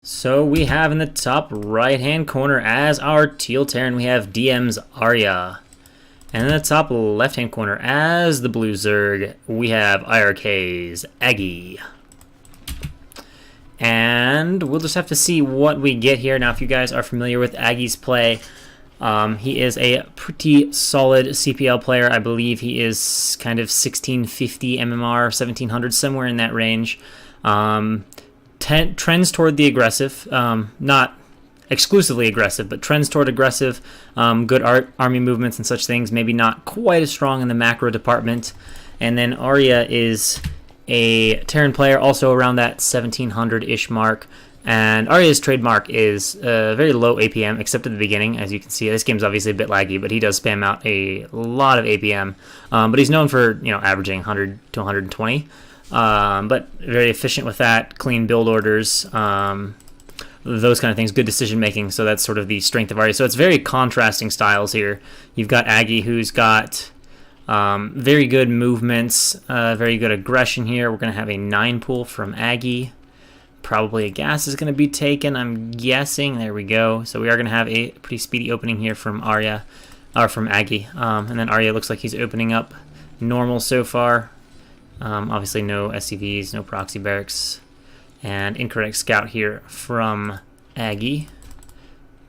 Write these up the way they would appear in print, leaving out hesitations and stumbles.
So we have in the top right hand corner as our Teal Terran, we have DM's Arya. And in the top left hand corner as the Blue Zerg, we have iRk's Aggie. And we'll just have to see what we get here. Now, if you guys are familiar with Aggie's play, he is a pretty solid CPL player. I believe he is kind of 1650 MMR, 1700, somewhere in that range. Trends toward the aggressive, not exclusively aggressive, but trends toward aggressive, good army movements and such things, maybe not quite as strong in the macro department. And then Arya is a Terran player, also around that 1700-ish mark. And Arya's trademark is very low APM, except at the beginning. As you can see, this game's obviously a bit laggy, but he does spam out a lot of APM. But he's known for, averaging 100 to 120. But very efficient with that, clean build orders, those kind of things, good decision making. So that's sort of the strength of Arya. So it's very contrasting styles here. You've got Aggie, who's got very good movements, very good aggression here. We're going to have a 9 pull from Aggie. Probably a gas is going to be taken, I'm guessing. There we go. So we are going to have a pretty speedy opening here from Arya, or from Aggie. And then Arya looks like he's opening up normal so far. Obviously no SCVs, no proxy barracks, and incorrect scout here from Aggie.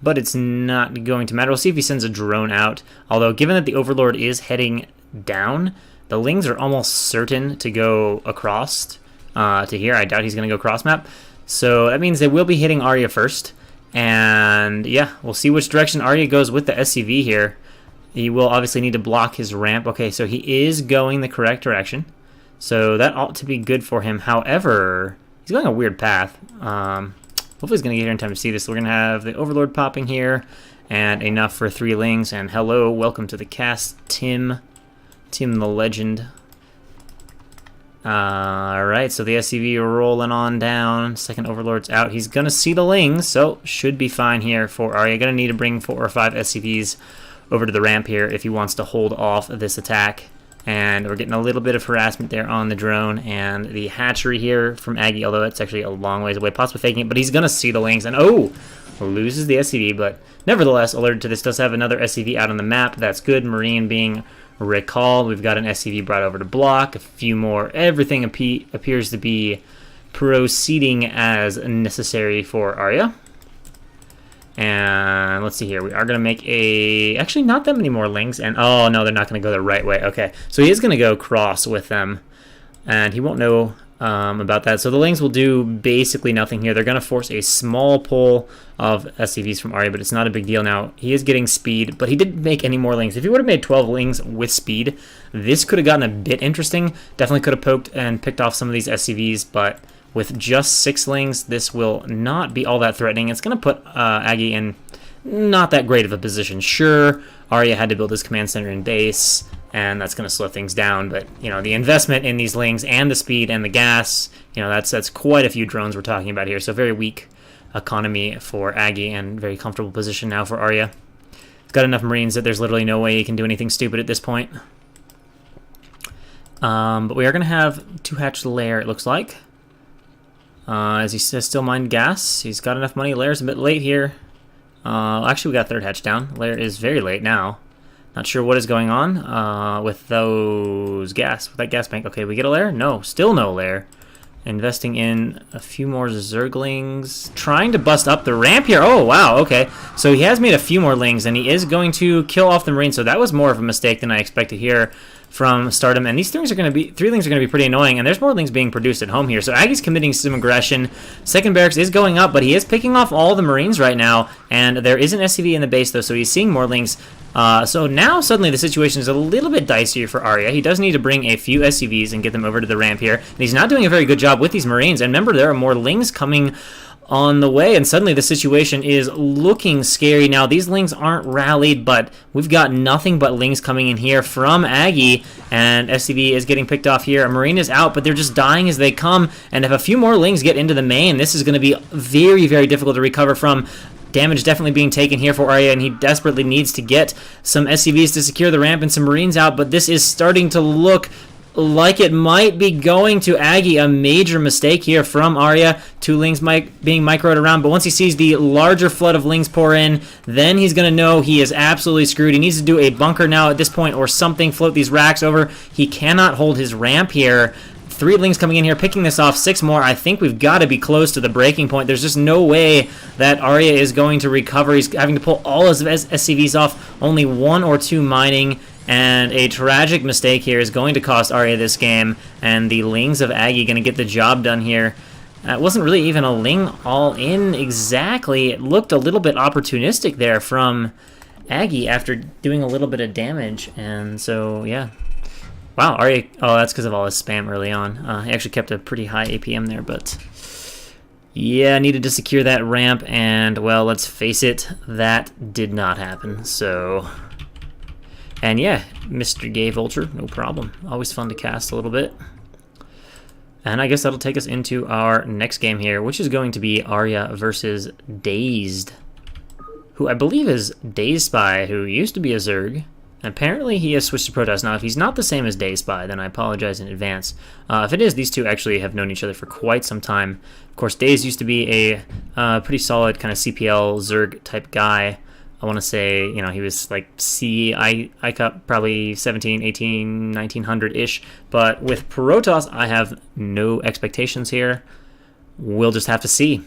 But it's not going to matter. We'll see if he sends a drone out. Although, given that the Overlord is heading down, the Lings are almost certain to go across to here. I doubt he's going to go cross map. So that means they will be hitting Arya first. And yeah, we'll see which direction Arya goes with the SCV here. He will obviously need to block his ramp. Okay, so he is going the correct direction. So that ought to be good for him. However, he's going a weird path. Hopefully he's going to get here in time to see this. We're going to have the Overlord popping here. And enough for 3 Lings. And hello, welcome to the cast, Tim the Legend. Alright, so the SCV rolling on down. Second Overlord's out. He's going to see the Lings, so should be fine here for Arya. Going to need to bring 4 or 5 SCVs over to the ramp here if he wants to hold off this attack. And we're getting a little bit of harassment there on the drone. And the hatchery here from Aggie, although it's actually a long ways away, possibly faking it. But he's going to see the Lings. And loses the SCV. But nevertheless, alerted to this, does have another SCV out on the map. That's good. Marine being recalled. We've got an SCV brought over to block. A few more. Everything appears to be proceeding as necessary for Arya. And let's see here. We are going to make actually not that many more Lings. And oh no, they're not going to go the right way. Okay, so he is going to go cross with them. And he won't know about that. So the Lings will do basically nothing here. They're going to force a small pull of SCVs from Arya, but it's not a big deal now. He is getting speed, but he didn't make any more Lings. If he would have made 12 Lings with speed, this could have gotten a bit interesting. Definitely could have poked and picked off some of these SCVs, but with just 6 Lings, this will not be all that threatening. It's going to put Aggie in not that great of a position. Sure, Arya had to build his command center in base, and that's going to slow things down. But, the investment in these Lings and the speed and the gas, that's quite a few drones we're talking about here. So very weak economy for Aggie and very comfortable position now for Arya. He's got enough Marines that there's literally no way he can do anything stupid at this point. But we are going to have 2 hatch lair, it looks like. As he says, still mined gas. He's got enough money. Lair's a bit late here. Actually, we got 3rd hatch down. Lair is very late now. Not sure what is going on with with that gas bank. Okay, we get a lair? No, still no lair. Investing in a few more Zerglings. Trying to bust up the ramp here. Oh, wow, okay. So he has made a few more Lings, and he is going to kill off the Marine. So that was more of a mistake than I expected here from Stardom. And these 3 Lings are going to be pretty annoying, and there's more Lings being produced at home here. So Aggie's committing some aggression. Second barracks is going up, but he is picking off all the Marines right now, and there is an SCV in the base, though, so he's seeing more Lings. So now suddenly the situation is a little bit dicier for Arya. He does need to bring a few SCVs and get them over to the ramp here. And he's not doing a very good job with these Marines. And remember, there are more Lings coming on the way, and suddenly the situation is looking scary. Now, these Lings aren't rallied, but we've got nothing but Lings coming in here from Aggie, and SCV is getting picked off here. A Marine is out, but they're just dying as they come, and if a few more Lings get into the main, this is going to be very, very difficult to recover from. Damage definitely being taken here for Arya, and he desperately needs to get some SCVs to secure the ramp and some Marines out, but this is starting to look like it might be going to Agge. A major mistake here from Arya. 2 lings being microed around, but once he sees the larger flood of lings pour in, then he's going to know he is absolutely screwed. He needs to do a bunker now at this point or something, float these racks over. He cannot hold his ramp here. 3 lings coming in here, picking this off, 6 more. I think we've got to be close to the breaking point. There's just no way that Arya is going to recover. He's having to pull all his SCVs off. Only 1 or 2 mining, and a tragic mistake here is going to cost Arya this game, and the lings of Agge going to get the job done here. It wasn't really even a ling all in exactly. It looked a little bit opportunistic there from Agge after doing a little bit of damage, and so, yeah. Wow, Arya, oh, that's because of all his spam early on. He actually kept a pretty high APM there, but yeah, needed to secure that ramp, and, well, let's face it, that did not happen, so... And yeah, Mr. Gay Vulture, no problem. Always fun to cast a little bit. And I guess that'll take us into our next game here, which is going to be Arya versus Dazed, who I believe is Dazed Spy, who used to be a Zerg. Apparently he has switched to Protoss. Now, if he's not the same as Dazed Spy, then I apologize in advance. If it is, these two actually have known each other for quite some time. Of course, Dazed used to be a pretty solid kind of CPL Zerg type guy. I want to say, you know, he was like I Cup probably 17, 18, 1900-ish. But with Protoss, I have no expectations here. We'll just have to see.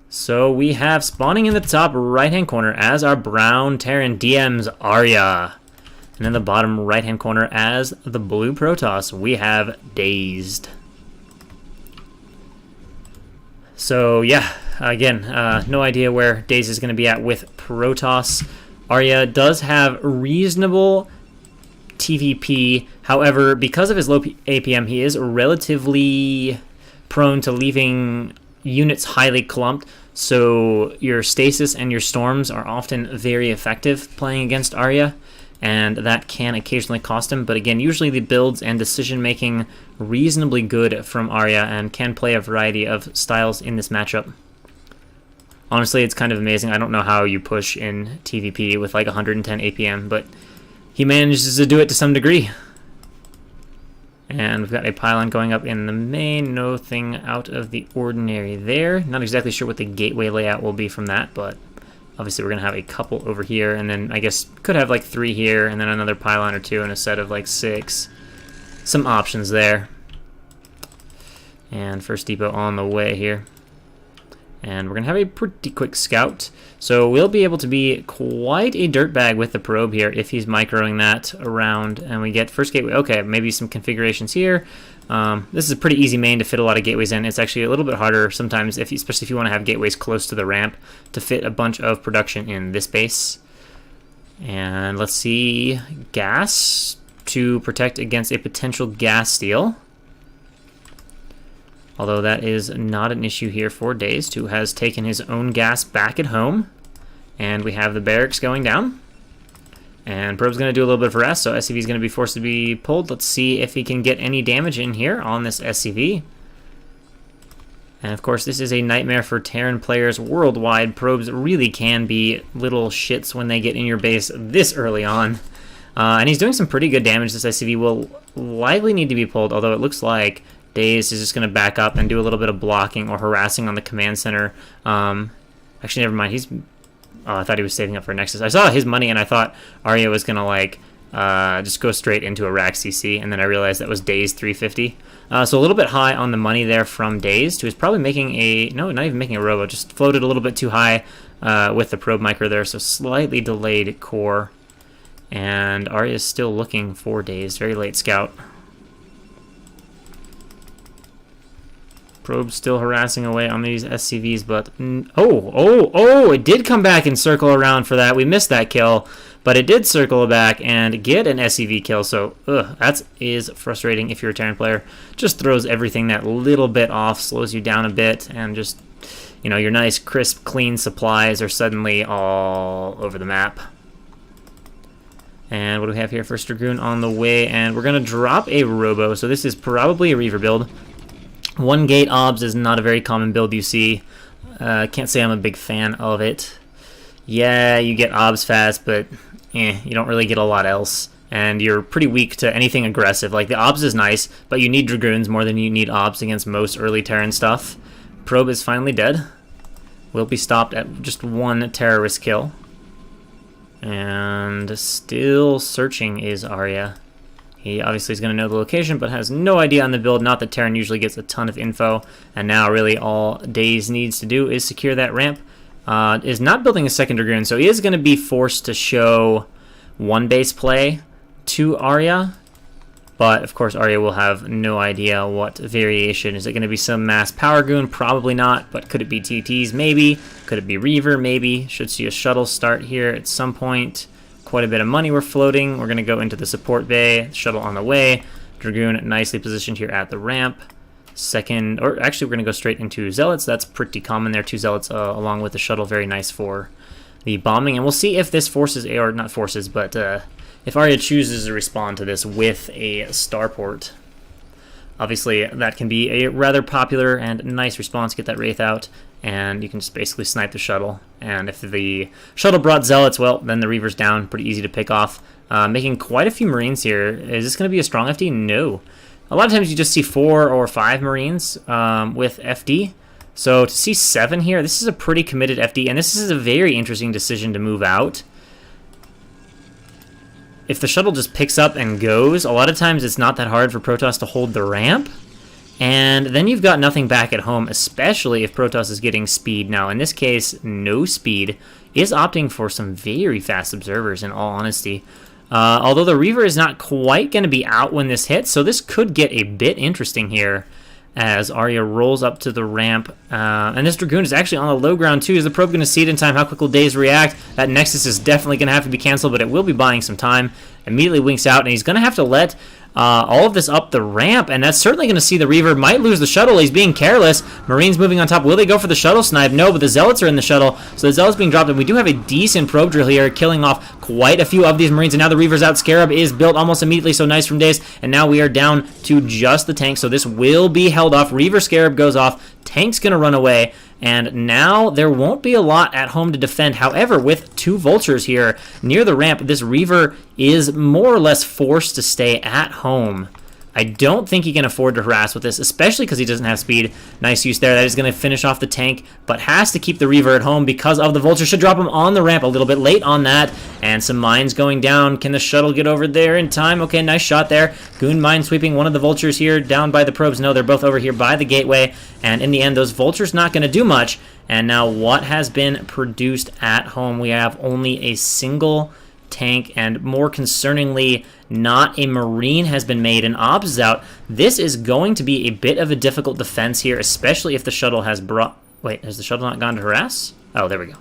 So we have spawning in the top right-hand corner as our brown Terran DMs Arya. And in the bottom right-hand corner as the blue Protoss, we have Dazed. So yeah, again, no idea where Dazed is going to be at with Protoss. Arya does have reasonable TVP. However, because of his low APM, he is relatively prone to leaving units highly clumped. So your stasis and your storms are often very effective playing against Arya, and that can occasionally cost him. But again, usually the builds and decision making reasonably good from Arya and can play a variety of styles in this matchup. Honestly, it's kind of amazing. I don't know how you push in TVP with like 110 APM, but he manages to do it to some degree. And we've got a pylon going up in the main, nothing out of the ordinary there. Not exactly sure what the gateway layout will be from that, but obviously we're going to have a couple over here, and then I guess could have like 3 here, and then another pylon or 2 and a set of like 6. Some options there. And first depot on the way here. And we're going to have a pretty quick scout. So we'll be able to be quite a dirtbag with the probe here if he's microing that around. And we get first gateway. Okay, maybe some configurations here. This is a pretty easy main to fit a lot of gateways in. It's actually a little bit harder sometimes, especially if you want to have gateways close to the ramp, to fit a bunch of production in this base. And let's see, gas to protect against a potential gas steal. Although that is not an issue here for Dazed, who has taken his own gas back at home. And we have the barracks going down. And Probe's going to do a little bit of rest, so SCV is going to be forced to be pulled. Let's see if he can get any damage in here on this SCV. And of course, this is a nightmare for Terran players worldwide. Probes really can be little shits when they get in your base this early on. And he's doing some pretty good damage. This SCV will likely need to be pulled, although it looks like Dazed is just going to back up and do a little bit of blocking or harassing on the command center. Actually, never mind. Oh, I thought he was saving up for Nexus. I saw his money, and I thought Arya was going to, like, just go straight into a rack CC, and then I realized that was Dazed 350. So a little bit high on the money there from Dazed, who is probably making no, not even making a robo, just floated a little bit too high with the probe micro there, so slightly delayed core. And Arya is still looking for Dazed. Very late scout. Probe still harassing away on these SCVs, but it did come back and circle around for that. We missed that kill, but it did circle back and get an SCV kill, so that is frustrating if you're a Terran player. Just throws everything that little bit off, slows you down a bit, and just, you know, your nice, crisp, clean supplies are suddenly all over the map. And what do we have here? First Dragoon on the way, and we're going to drop a Robo, so this is probably a Reaver build. 1 gate obs is not a very common build you see. Can't say I'm a big fan of it. Yeah, you get obs fast, but you don't really get a lot else. and you're pretty weak to anything aggressive. Like, the Obs is nice, but you need Dragoons more than you need Obs against most early Terran stuff. Probe is finally dead. Will be stopped at just one terrorist kill. And still searching is Arya. He obviously is going to know the location, but has no idea on the build. Not that Terran usually gets a ton of info. And now really all Dazed needs to do is secure that ramp. Is not building a second Dragoon, so he is going to be forced to show one base play to Arya. But, of course, Arya will have no idea what variation. Is it going to be some mass power goon? Probably not. But could it be TTs? Maybe. Could it be Reaver? Maybe. Should see a shuttle start here at some point. Quite a bit of money we're floating. We're going to go into the support bay. Shuttle on the way. Dragoon nicely positioned here at the ramp. Second, or actually we're going to go straight into Zealots. That's pretty common there. 2 Zealots along with the shuttle. Very nice for the bombing. And we'll see if this forces, or not forces, but if Arya chooses to respond to this with a starport. Obviously, that can be a rather popular and nice response. Get that Wraith out, and you can just basically snipe the shuttle. And if the shuttle brought Zealots, well, then the Reaver's down. Pretty easy to pick off. Making quite a few Marines here. Is this going to be a strong FD? No. A lot of times you just see 4 or 5 Marines with FD. So to see 7 here, this is a pretty committed FD, and this is a very interesting decision to move out. If the shuttle just picks up and goes, a lot of times it's not that hard for Protoss to hold the ramp. And then you've got nothing back at home, especially if Protoss is getting speed. Now, in this case, no speed, is opting for some very fast observers, in all honesty. Although the Reaver is not quite going to be out when this hits, so this could get a bit interesting here as Arya rolls up to the ramp. And this Dragoon is actually on the low ground too. Is the probe going to see it in time? How quick will Dazed react? That Nexus is definitely going to have to be canceled, but it will be buying some time. Immediately winks out, and he's going to have to let all of this up the ramp, and that's certainly going to see the Reaver might lose the shuttle. He's being careless. Marines moving on top. Will they go for the shuttle snipe? No, but the Zealots are in the shuttle, so the Zealots being dropped, and we do have a decent probe drill here, killing off quite a few of these Marines, and now the Reaver's out. Scarab is built almost immediately, so nice from Dazed, and now we are down to just the tank, so this will be held off. Reaver Scarab goes off. Tank's going to run away. And now there won't be a lot at home to defend. However, with 2 Vultures here near the ramp, this Reaver is more or less forced to stay at home. I don't think he can afford to harass with this, especially because he doesn't have speed. Nice use there. That is going to finish off the tank, but has to keep the Reaver at home because of the Vulture. Should drop him on the ramp a little bit late on that. And some mines going down. Can the shuttle get over there in time? Okay, nice shot there. Goon mine sweeping one of the Vultures here down by the probes. No, they're both over here by the gateway. And in the end, those Vultures not going to do much. And now what has been produced at home? We have only a single tank, and more concerningly, not a Marine has been made, and Obs is out. This is going to be a bit of a difficult defense here, especially if the shuttle has brought... Wait, has the shuttle not gone to harass? Oh, there we go.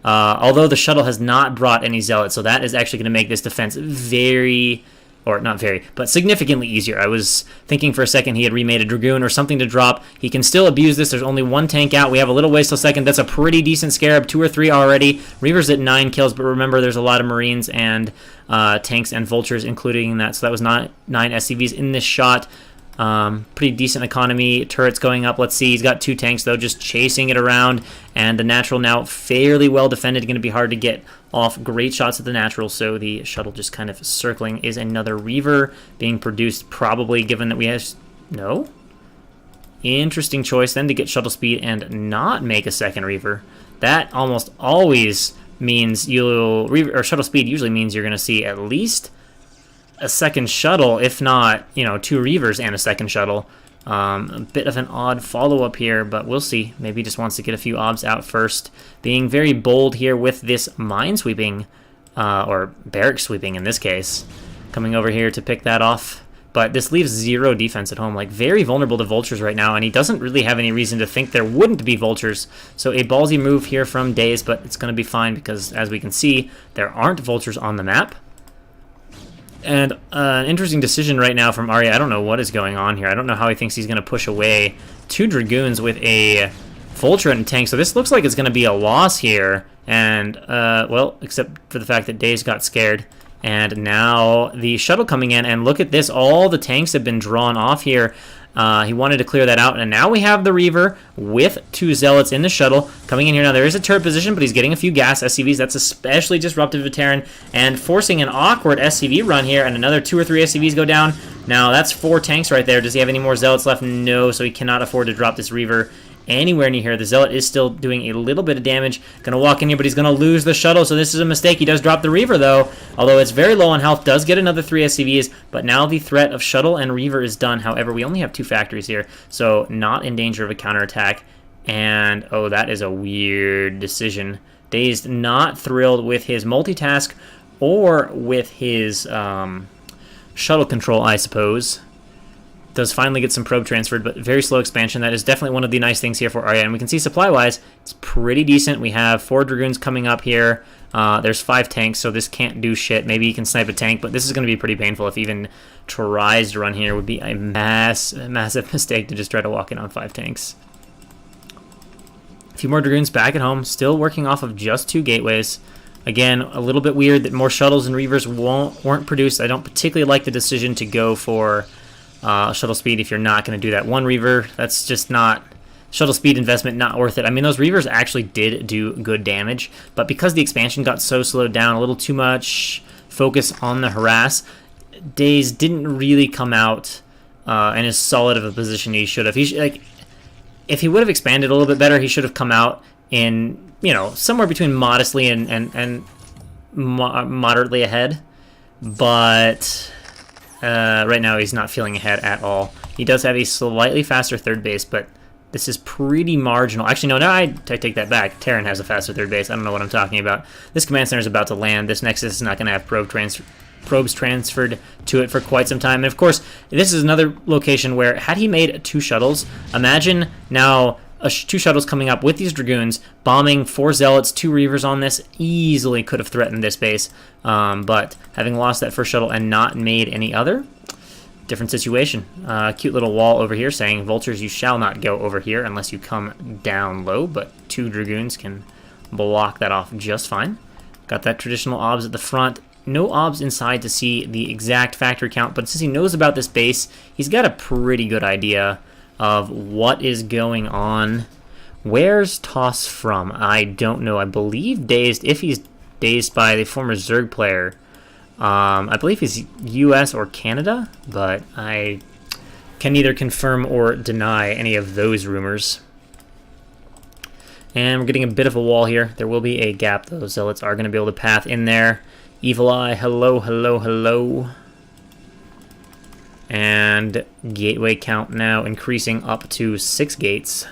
Although the shuttle has not brought any Zealots, so that is actually going to make this defense very... Or not very, but significantly easier. I was thinking for a second he had remade a Dragoon or something to drop. He can still abuse this. There's only 1 tank out. We have a little ways till second. That's a pretty decent Scarab, 2 or 3 already. Reaver's at 9 kills, but remember there's a lot of Marines and tanks and Vultures including that. So that was 9 SCVs in this shot. Pretty decent economy. Turrets going up. Let's see. He's got 2 tanks though, just chasing it around. And the natural now fairly well defended. Going to be hard to get off. Great shots at the natural. So the shuttle just kind of circling. Is another Reaver being produced? Probably, given that we have no. Interesting choice then to get shuttle speed and not make a second Reaver. That almost always means you'll shuttle speed usually means you're going to see at least a second shuttle, if not, 2 Reavers and a second shuttle. A bit of an odd follow-up here, but we'll see. Maybe he just wants to get a few obs out first. Being very bold here with this mine sweeping, or barrack sweeping in this case. Coming over here to pick that off. But this leaves 0 defense at home, like very vulnerable to Vultures right now, and he doesn't really have any reason to think there wouldn't be Vultures. So a ballsy move here from Dazed, but it's going to be fine because, as we can see, there aren't Vultures on the map. And an interesting decision right now from Arya. I don't know what is going on here. I don't know how he thinks he's going to push away 2 Dragoons with a Vulture and a tank. So this looks like it's going to be a loss here. And, well, except for the fact that Dazed got scared. And now the shuttle coming in. And look at this. All the tanks have been drawn off here. He wanted to clear that out, and now we have the Reaver with 2 Zealots in the shuttle coming in here. Now, there is a turret position, but he's getting a few gas SCVs. That's especially disruptive to Terran, and forcing an awkward SCV run here, and another 2 or 3 SCVs go down. Now, that's 4 tanks right there. Does he have any more Zealots left? No, so he cannot afford to drop this Reaver anywhere near here. The Zealot is still doing a little bit of damage. Gonna walk in here, but he's gonna lose the shuttle, so this is a mistake. He does drop the Reaver, though, although it's very low on health. Does get another 3 SCVs, but now the threat of shuttle and Reaver is done. However, we only have 2 factories here, so not in danger of a counterattack. And, oh, that is a weird decision. Dazed not thrilled with his multitask or with his shuttle control, I suppose. Does finally get some probe transferred, but very slow expansion. That is definitely one of the nice things here for Arya. And we can see supply-wise, it's pretty decent. We have 4 Dragoons coming up here. There's 5 tanks, so this can't do shit. Maybe you can snipe a tank, but this is going to be pretty painful. If he even tries to run here, it would be a massive mistake to just try to walk in on 5 tanks. A few more Dragoons back at home, still working off of just 2 gateways. Again, a little bit weird that more shuttles and Reavers weren't produced. I don't particularly like the decision to go for shuttle speed if you're not going to do that. 1 Reaver, that's just not... Shuttle speed investment, not worth it. I mean, those Reavers actually did do good damage, but because the expansion got so slowed down, a little too much focus on the harass, Dazed didn't really come out in as solid of a position he should have. If he would have expanded a little bit better, he should have come out in, somewhere between modestly and moderately ahead, but... right now, he's not feeling ahead at all. He does have a slightly faster third base, but this is pretty marginal. Actually, no, I take that back. Terran has a faster third base. I don't know what I'm talking about. This command center is about to land. This Nexus is not going to have probes transferred to it for quite some time. And of course, this is another location where, had he made 2 shuttles, imagine now 2 shuttles coming up with these Dragoons, bombing 4 Zealots, 2 Reavers on this, easily could have threatened this base. But having lost that first shuttle and not made any other, different situation. Cute little wall over here saying, Vultures, you shall not go over here unless you come down low, but 2 Dragoons can block that off just fine. Got that traditional obs at the front. No obs inside to see the exact factory count, but since he knows about this base, he's got a pretty good idea of what is going on. Where's Toss from? I don't know. I believe Dazed, if he's Dazed by the former Zerg player, I believe he's US or Canada, but I can neither confirm or deny any of those rumors. And we're getting a bit of a wall here. There will be a gap, though. Zealots are going to be able to path in there. Evil Eye, hello, hello, hello. And gateway count now increasing up to 6 gates.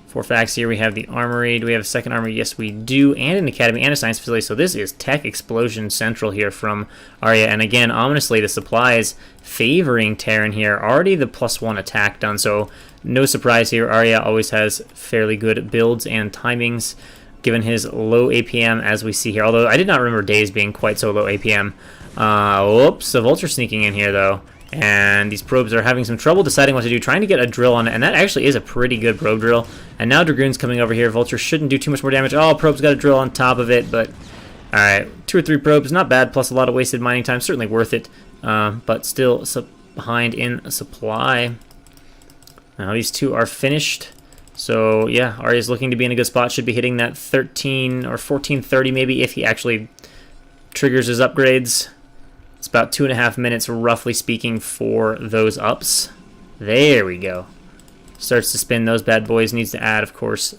4 facts here. We have the armory. Do we have a second armory? Yes, we do. And an academy and a science facility. So this is tech explosion central here from Arya. And again, ominously, the supplies favoring Terran here. Already the +1 attack done. So no surprise here. Arya always has fairly good builds and timings, given his low APM, as we see here. Although I did not remember Dazed being quite so low APM. Whoops, a Vulture sneaking in here, though. And these probes are having some trouble deciding what to do, trying to get a drill on it, and that actually is a pretty good probe drill. And now Dragoon's coming over here. Vulture shouldn't do too much more damage. Oh, probe's got a drill on top of it, but... Alright, 2 or 3 probes, not bad, plus a lot of wasted mining time, certainly worth it. But still behind in supply. Now these 2 are finished. So, yeah, Arya's looking to be in a good spot. Should be hitting that 13 or 1430 maybe if he actually triggers his upgrades. It's about 2.5 minutes, roughly speaking, for those ups. There we go. Starts to spin those bad boys. Needs to add, of course,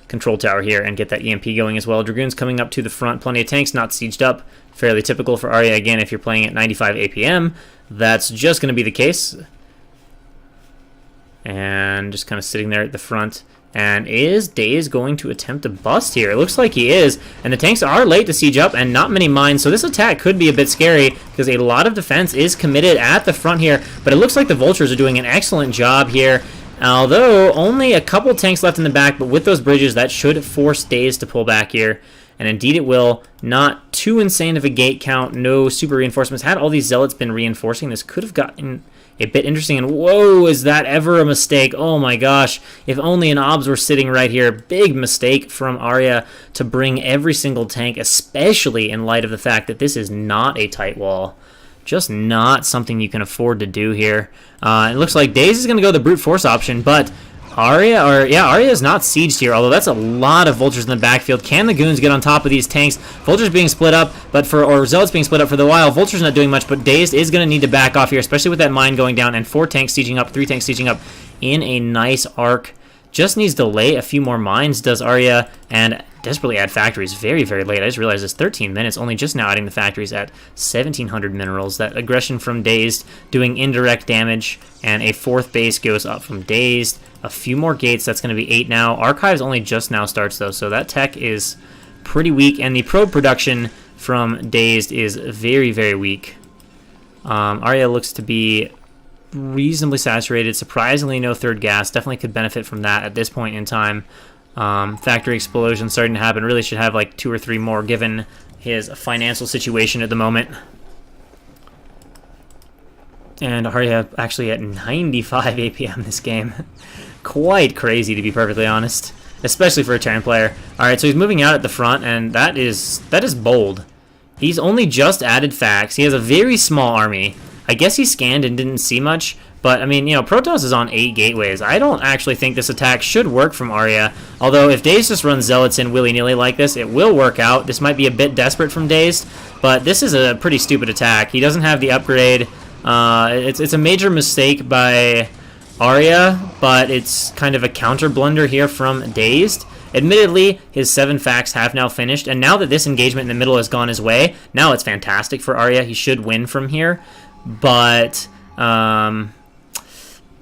control tower here and get that EMP going as well. Dragoons coming up to the front. Plenty of tanks, not sieged up. Fairly typical for Arya. Again, if you're playing at 95 APM, that's just going to be the case. And just kind of sitting there at the front. And is Dazed going to attempt to bust here? It looks like he is. And the tanks are late to siege up and not many mines. So this attack could be a bit scary because a lot of defense is committed at the front here. But it looks like the Vultures are doing an excellent job here. Although only a couple tanks left in the back. But with those bridges, that should force Dazed to pull back here. And indeed it will. Not too insane of a gate count. No super reinforcements. Had all these Zealots been reinforcing, this could have gotten a bit interesting. And whoa, is that ever a mistake? Oh my gosh. If only an obs were sitting right here. Big mistake from Arya to bring every single tank, especially in light of the fact that this is not a tight wall. just not something you can afford to do here. It looks like Dazed is going to go the brute force option, but Arya is not sieged here, although that's a lot of vultures in the backfield. Can the goons get on top of these tanks? Vultures being split up, or zealots being split up for the while. Vultures not doing much, but Dazed is going to need to back off here, especially with that mine going down and 4 tanks sieging up, 3 tanks sieging up in a nice arc. Just needs to lay a few more mines, does Arya, and desperately add factories very, very late. I just realized it's 13 minutes, only just now adding the factories at 1,700 minerals. That aggression from Dazed doing indirect damage, and a 4th base goes up from Dazed. A few more gates, that's going to be 8 now. Archives only just now starts, though, so that tech is pretty weak, and the probe production from Dazed is very, very weak. Arya looks to be reasonably saturated. Surprisingly, no 3rd gas. Definitely could benefit from that at this point in time. Factory explosion starting to happen. Really should have like 2 or 3 more given his financial situation at the moment. And Arya actually at 95 APM this game. Quite crazy, to be perfectly honest, especially for a Terran player. Alright, so he's moving out at the front, and that is bold. He's only just added facts. He has a very small army. I guess he scanned and didn't see much, but I mean, you know, Protoss is on 8 gateways. I don't actually think this attack should work from Arya, although if Dazed just runs zealots in willy-nilly like this, it will work out. This might be a bit desperate from Dazed, but this is a pretty stupid attack. He doesn't have the upgrade. It's a major mistake by Arya, but it's kind of a counter blunder here from Dazed. Admittedly, his 7 facts have now finished, and now that this engagement in the middle has gone his way, now it's fantastic for Arya. He should win from here. But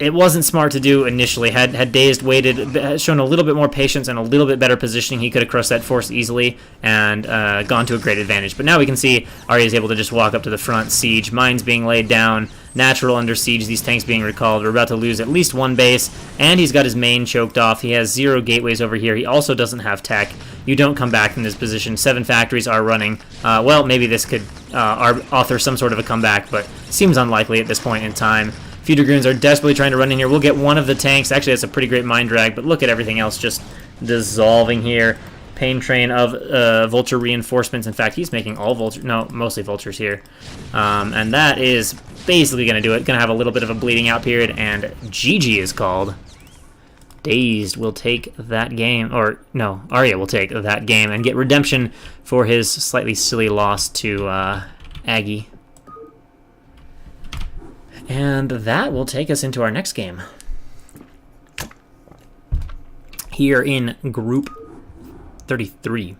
it wasn't smart to do initially. Had Dazed waited, shown a little bit more patience and a little bit better positioning, he could have crossed that force easily and gone to a great advantage. But now we can see Arya is able to just walk up to the front, siege, mines being laid down, natural under siege, these tanks being recalled. We're about to lose at least 1 base, and he's got his main choked off. He has 0 gateways over here. He also doesn't have tech. You don't come back from this position. 7 factories are running. Well, maybe this could author some sort of a comeback, but seems unlikely at this point in time. Few Dragoons are desperately trying to run in here. We'll get one of the tanks. Actually, that's a pretty great mine drag, but look at everything else just dissolving here. Pain train of vulture reinforcements. In fact, he's making all vultures, no, mostly vultures here. And that is basically going to do it. Going to have a little bit of a bleeding out period, and GG is called. Dazed will take that game, or no, Arya will take that game and get redemption for his slightly silly loss to Aggie. And that will take us into our next game. Here in Group 33.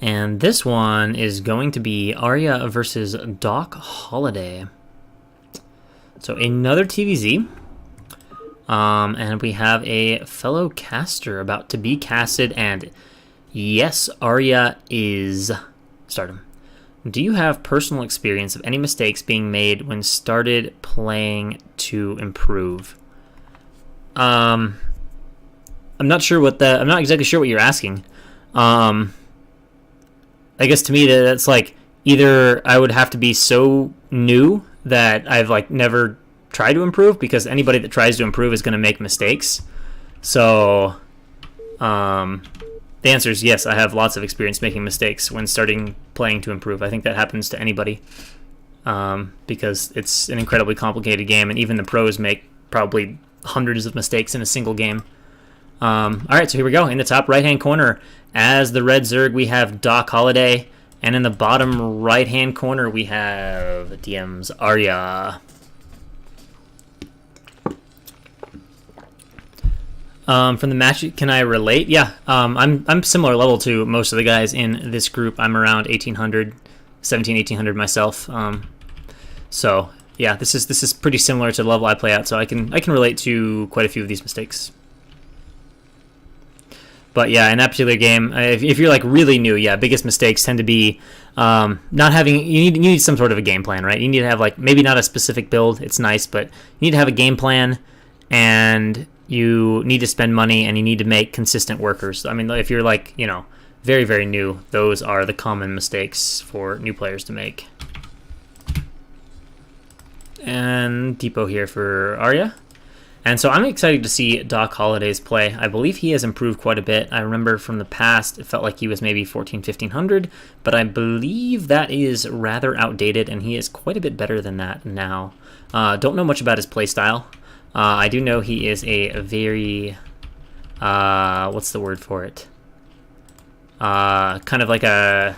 And this one is going to be Arya versus DocHoliday. So another TVZ. And we have a fellow caster about to be casted, and yes, Arya is... Start him. Do you have personal experience of any mistakes being made when started playing to improve? I'm not sure what that... I'm not exactly sure what you're asking. I guess to me that's like either I would have to be so new that I've like never tried to improve, because anybody that tries to improve is going to make mistakes. So the answer is yes, I have lots of experience making mistakes when starting playing to improve. I think that happens to anybody because it's an incredibly complicated game, and even the pros make probably hundreds of mistakes in a single game. All right, so here we go. In the top right-hand corner, as the red Zerg, we have DocHoliday, and in the bottom right-hand corner, we have DM's Arya. From the match, can I relate? Yeah, I'm similar level to most of the guys in this group. I'm around 1800 myself. So yeah, this is pretty similar to the level I play at. So I can relate to quite a few of these mistakes. But yeah, in that particular game, if you're like really new, yeah, biggest mistakes tend to be not having. You need some sort of a game plan, right? You need to have like maybe not a specific build. It's nice, but you need to have a game plan, and you need to spend money, and you need to make consistent workers. I mean, if you're like, you know, very, very new, those are the common mistakes for new players to make. And Depot here for Arya. And so I'm excited to see DocHoliday's play. I believe he has improved quite a bit. I remember from the past, it felt like he was maybe 1500, but I believe that is rather outdated, and he is quite a bit better than that now. Don't know much about his play style. I do know he is a very, what's the word for it? Kind of like a,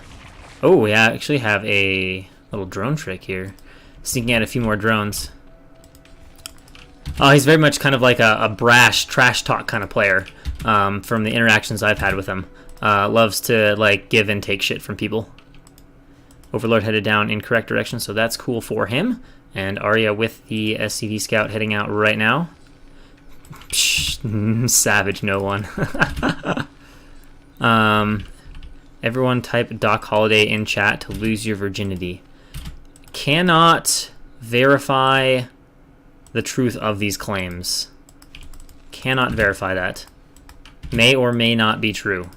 oh, we actually have a little drone trick here. Sneaking out a few more drones. He's very much kind of like a brash, trash talk kind of player from the interactions I've had with him. Loves to like give and take shit from people. Overlord headed down in correct direction, so that's cool for him. And Arya with the SCV Scout heading out right now. Psh, savage no one. Everyone type DocHoliday in chat to lose your virginity. Cannot verify the truth of these claims. Cannot verify that. May or may not be true.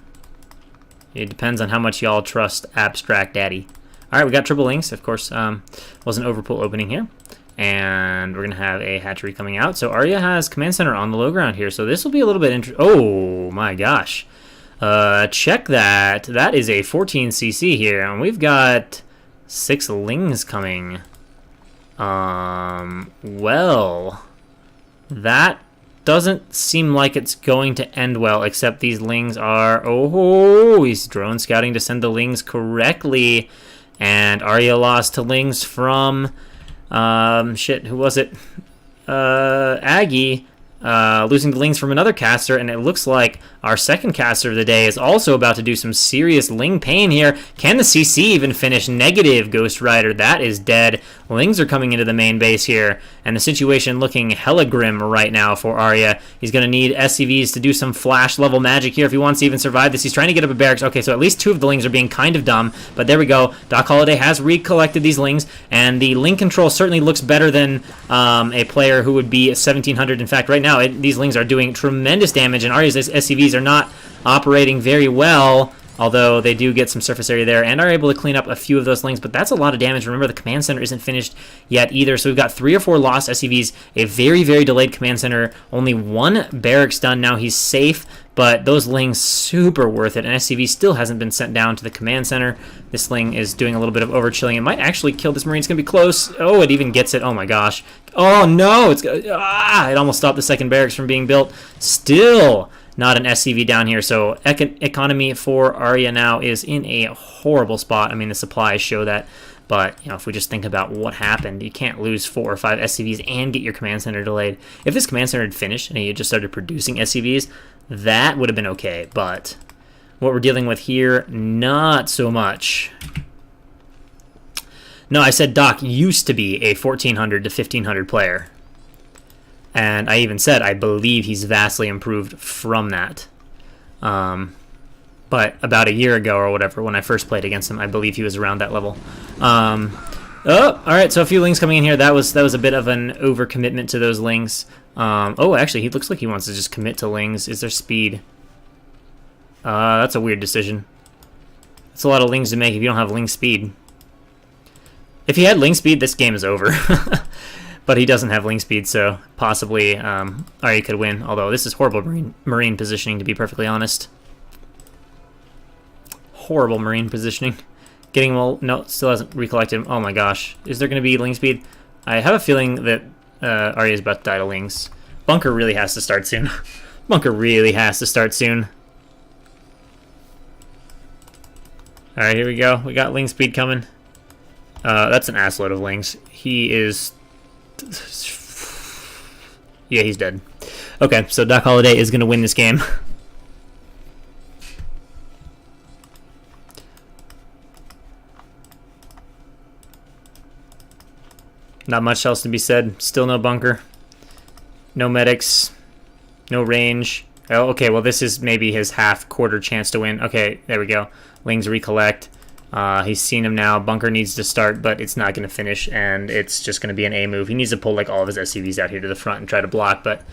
It depends on how much y'all trust Abstract Daddy. Alright, we got triple links. Of course, was an overpull opening here. And we're going to have a hatchery coming out. So Arya has Command Center on the low ground here. So this will be a little bit interesting. Oh my gosh. Check that. That is a 14cc here. And we've got 6 lings coming. Well, that doesn't seem like it's going to end well, except these lings are, oh, he's drone scouting to send the lings correctly, and Arya lost to lings from, shit, who was it? Aggie, losing the lings from another caster, and it looks like our second caster of the day is also about to do some serious ling pain here. Can the CC even finish? Negative, Ghost Rider. That is dead. Lings are coming into the main base here, and the situation looking hella grim right now for Arya. He's going to need SCVs to do some flash-level magic here if he wants to even survive this. He's trying to get up a barracks. Okay, so at least 2 of the lings are being kind of dumb, but there we go. DocHoliday has recollected these lings, and the ling control certainly looks better than a player who would be 1700. In fact, right now, these lings are doing tremendous damage, and Arya's SCVs are not operating very well, although they do get some surface area there and are able to clean up a few of those lings, but that's a lot of damage. Remember, the command center isn't finished yet either, so we've got 3 or 4 lost SCVs, a very, very delayed command center, only 1 barracks done. Now he's safe, but those lings super worth it, and SCV still hasn't been sent down to the command center. This ling is doing a little bit of overchilling. It might actually kill this Marine. It's going to be close. Oh, it even gets it. Oh my gosh. Oh no, it almost stopped the second barracks from being built. Still not an SCV down here, so economy for Arya now is in a horrible spot. I mean, the supplies show that, but you know, if we just think about what happened, you can't lose 4 or 5 SCVs and get your command center delayed. If this command center had finished and he just started producing SCVs, that would have been okay, but what we're dealing with here, not so much. No, I said Doc used to be a 1400 to 1500 player. And I even said I believe he's vastly improved from that. But about a year ago or whatever, when I first played against him, I believe he was around that level. Oh, all right. So a few lings coming in here. That was a bit of an overcommitment to those lings. Oh, actually, he looks like he wants to just commit to lings. Is there speed? That's a weird decision. That's a lot of lings to make if you don't have ling speed. If he had ling speed, this game is over. But he doesn't have ling speed, so possibly Arya could win. Although this is horrible marine positioning, to be perfectly honest. Horrible marine positioning. Getting, well, no, still hasn't recollected. Oh my gosh. Is there going to be ling speed? I have a feeling that Arya is about to die to lings. Bunker really has to start soon. Bunker really has to start soon. Alright, here we go. We got ling speed coming. That's an assload of lings. He is... Yeah, he's dead. Okay, so DocHoliday is going to win this game. Not much else to be said. Still no bunker. No medics. No range. Oh, okay, well this is maybe his half-quarter chance to win. Okay, there we go. Lings recollect. He's seen him now. Bunker needs to start, but it's not going to finish, and it's just going to be an A move. He needs to pull like all of his SCVs out here to the front and try to block, but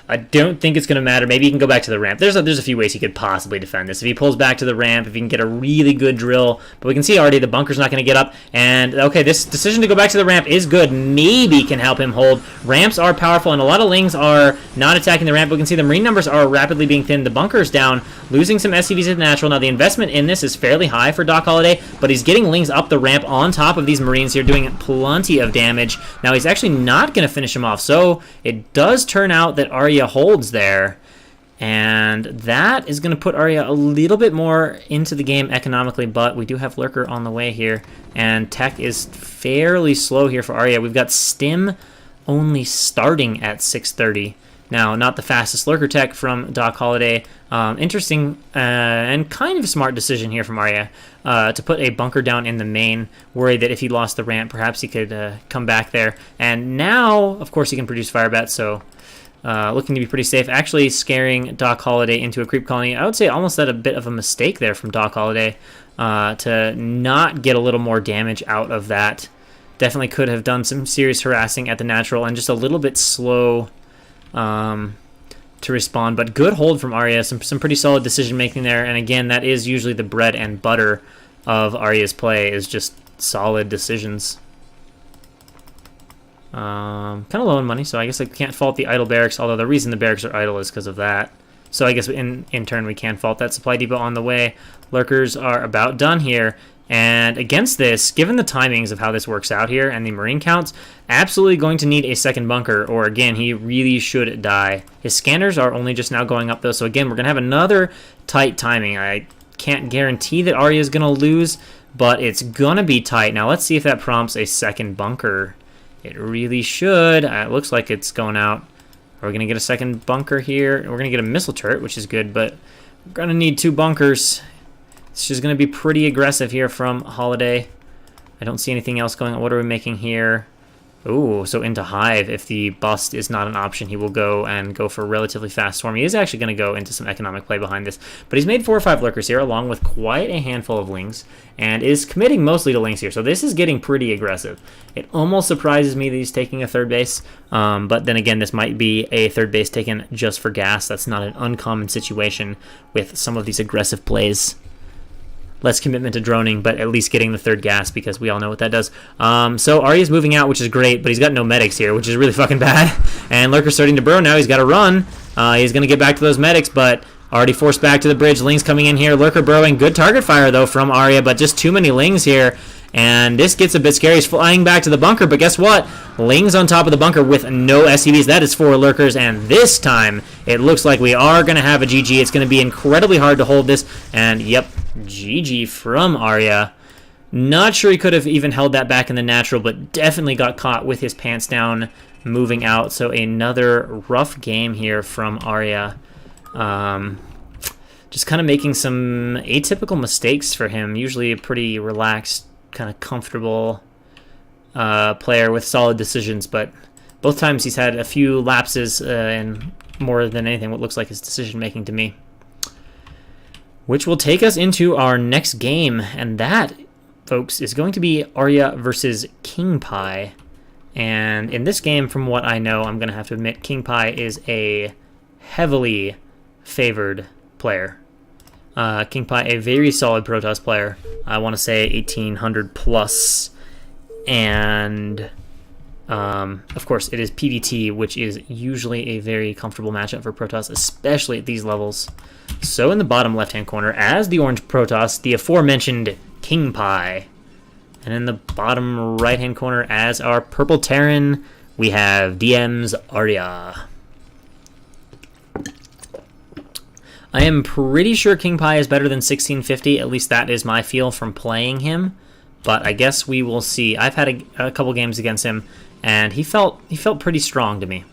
I don't think it's going to matter. Maybe he can go back to the ramp. There's a few ways he could possibly defend this. If he pulls back to the ramp, if he can get a really good drill, but we can see already the bunker's not going to get up, and okay, this decision to go back to the ramp is good. Maybe can help him hold. Ramps are powerful, and a lot of lings are not attacking the ramp. We can see the marine numbers are rapidly being thinned. The bunker's down, losing some SCVs to the natural. Now the investment in this is fairly high for DocHoliday, but he's getting lings up the ramp on top of these marines here, doing plenty of damage. Now he's actually not going to finish him off, so it does turn out that Arya holds there, and that is going to put Arya a little bit more into the game economically, but we do have Lurker on the way here, and tech is fairly slow here for Arya. We've got Stim only starting at 630. Now, not the fastest lurker tech from DocHoliday. Interesting and kind of smart decision here from Arya to put a bunker down in the main, worried that if he lost the ramp, perhaps he could come back there. And now, of course, he can produce fire bats, so looking to be pretty safe. Actually scaring DocHoliday into a creep colony. I would say almost at a bit of a mistake there from DocHoliday to not get a little more damage out of that. Definitely could have done some serious harassing at the natural and just a little bit slow to respond, but good hold from Arya. Some pretty solid decision making there, and again, that is usually the bread and butter of Arya's play, is just solid decisions. Kind of low on money, so I guess I can't fault the idle barracks, although the reason the barracks are idle is because of that. So I guess in turn we can fault that supply depot on the way. Lurkers are about done here. And against this, given the timings of how this works out here and the marine counts, absolutely going to need a second bunker, or again, he really should die. His scanners are only just now going up though, so again, we're going to have another tight timing. I can't guarantee that Arya is going to lose, but it's going to be tight. Now let's see if that prompts a second bunker. It really should. It looks like it's going out. Are we going to get a second bunker here? We're going to get a missile turret, which is good, but we're going to need 2 bunkers. It's just going to be pretty aggressive here from Holiday. I don't see anything else going on. What are we making here? Ooh, so into Hive. If the bust is not an option, he will go for a relatively fast swarm. He is actually going to go into some economic play behind this. But he's made 4 or 5 lurkers here, along with quite a handful of lings, and is committing mostly to lings here. So this is getting pretty aggressive. It almost surprises me that he's taking a third base. But then again, this might be a third base taken just for gas. That's not an uncommon situation with some of these aggressive plays. Less commitment to droning, but at least getting the third gas, because we all know what that does. So Arya's moving out, which is great, but he's got no medics here, which is really fucking bad. And Lurker's starting to burrow now. He's got to run. He's going to get back to those medics, but already forced back to the bridge. Lings coming in here. Lurker burrowing. Good target fire, though, from Arya, but just too many lings here. And this gets a bit scary. He's flying back to the bunker, but guess what? Lings on top of the bunker with no SCVs. That is 4 lurkers, and this time it looks like we are going to have a GG. It's going to be incredibly hard to hold this, and yep, GG from Arya. Not sure he could have even held that back in the natural, but definitely got caught with his pants down moving out. So another rough game here from Arya. Just kind of making some atypical mistakes for him. Usually a pretty relaxed, kind of comfortable player with solid decisions, but both times he's had a few lapses and more than anything what looks like his decision making to me, which will take us into our next game, and that, folks, is going to be Arya versus KingPi. And in this game, from what I know, I'm going to have to admit KingPi is a heavily favored player. KingPi, a very solid Protoss player. I want to say 1800 plus. And, of course, it is PvT, which is usually a very comfortable matchup for Protoss, especially at these levels. So in the bottom left-hand corner, as the orange Protoss, the aforementioned KingPi. And in the bottom right-hand corner, as our purple Terran, we have DM's Arya. I am pretty sure KingPi is better than 1650, at least that is my feel from playing him. But I guess we will see. I've had a couple games against him, and he felt pretty strong to me.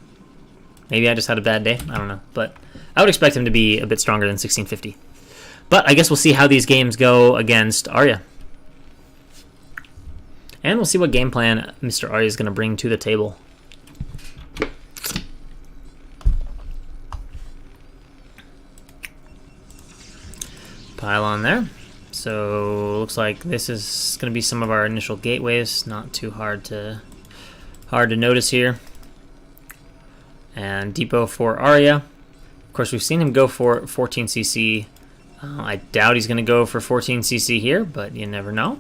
Maybe I just had a bad day, I don't know. But I would expect him to be a bit stronger than 1650. But I guess we'll see how these games go against Arya. And we'll see what game plan Mr. Arya is going to bring to the table. Pile on there. So looks like this is going to be some of our initial gateways. Not too hard to notice here. And depot for Arya. Of course, we've seen him go for 14cc. I doubt he's going to go for 14cc here, but you never know.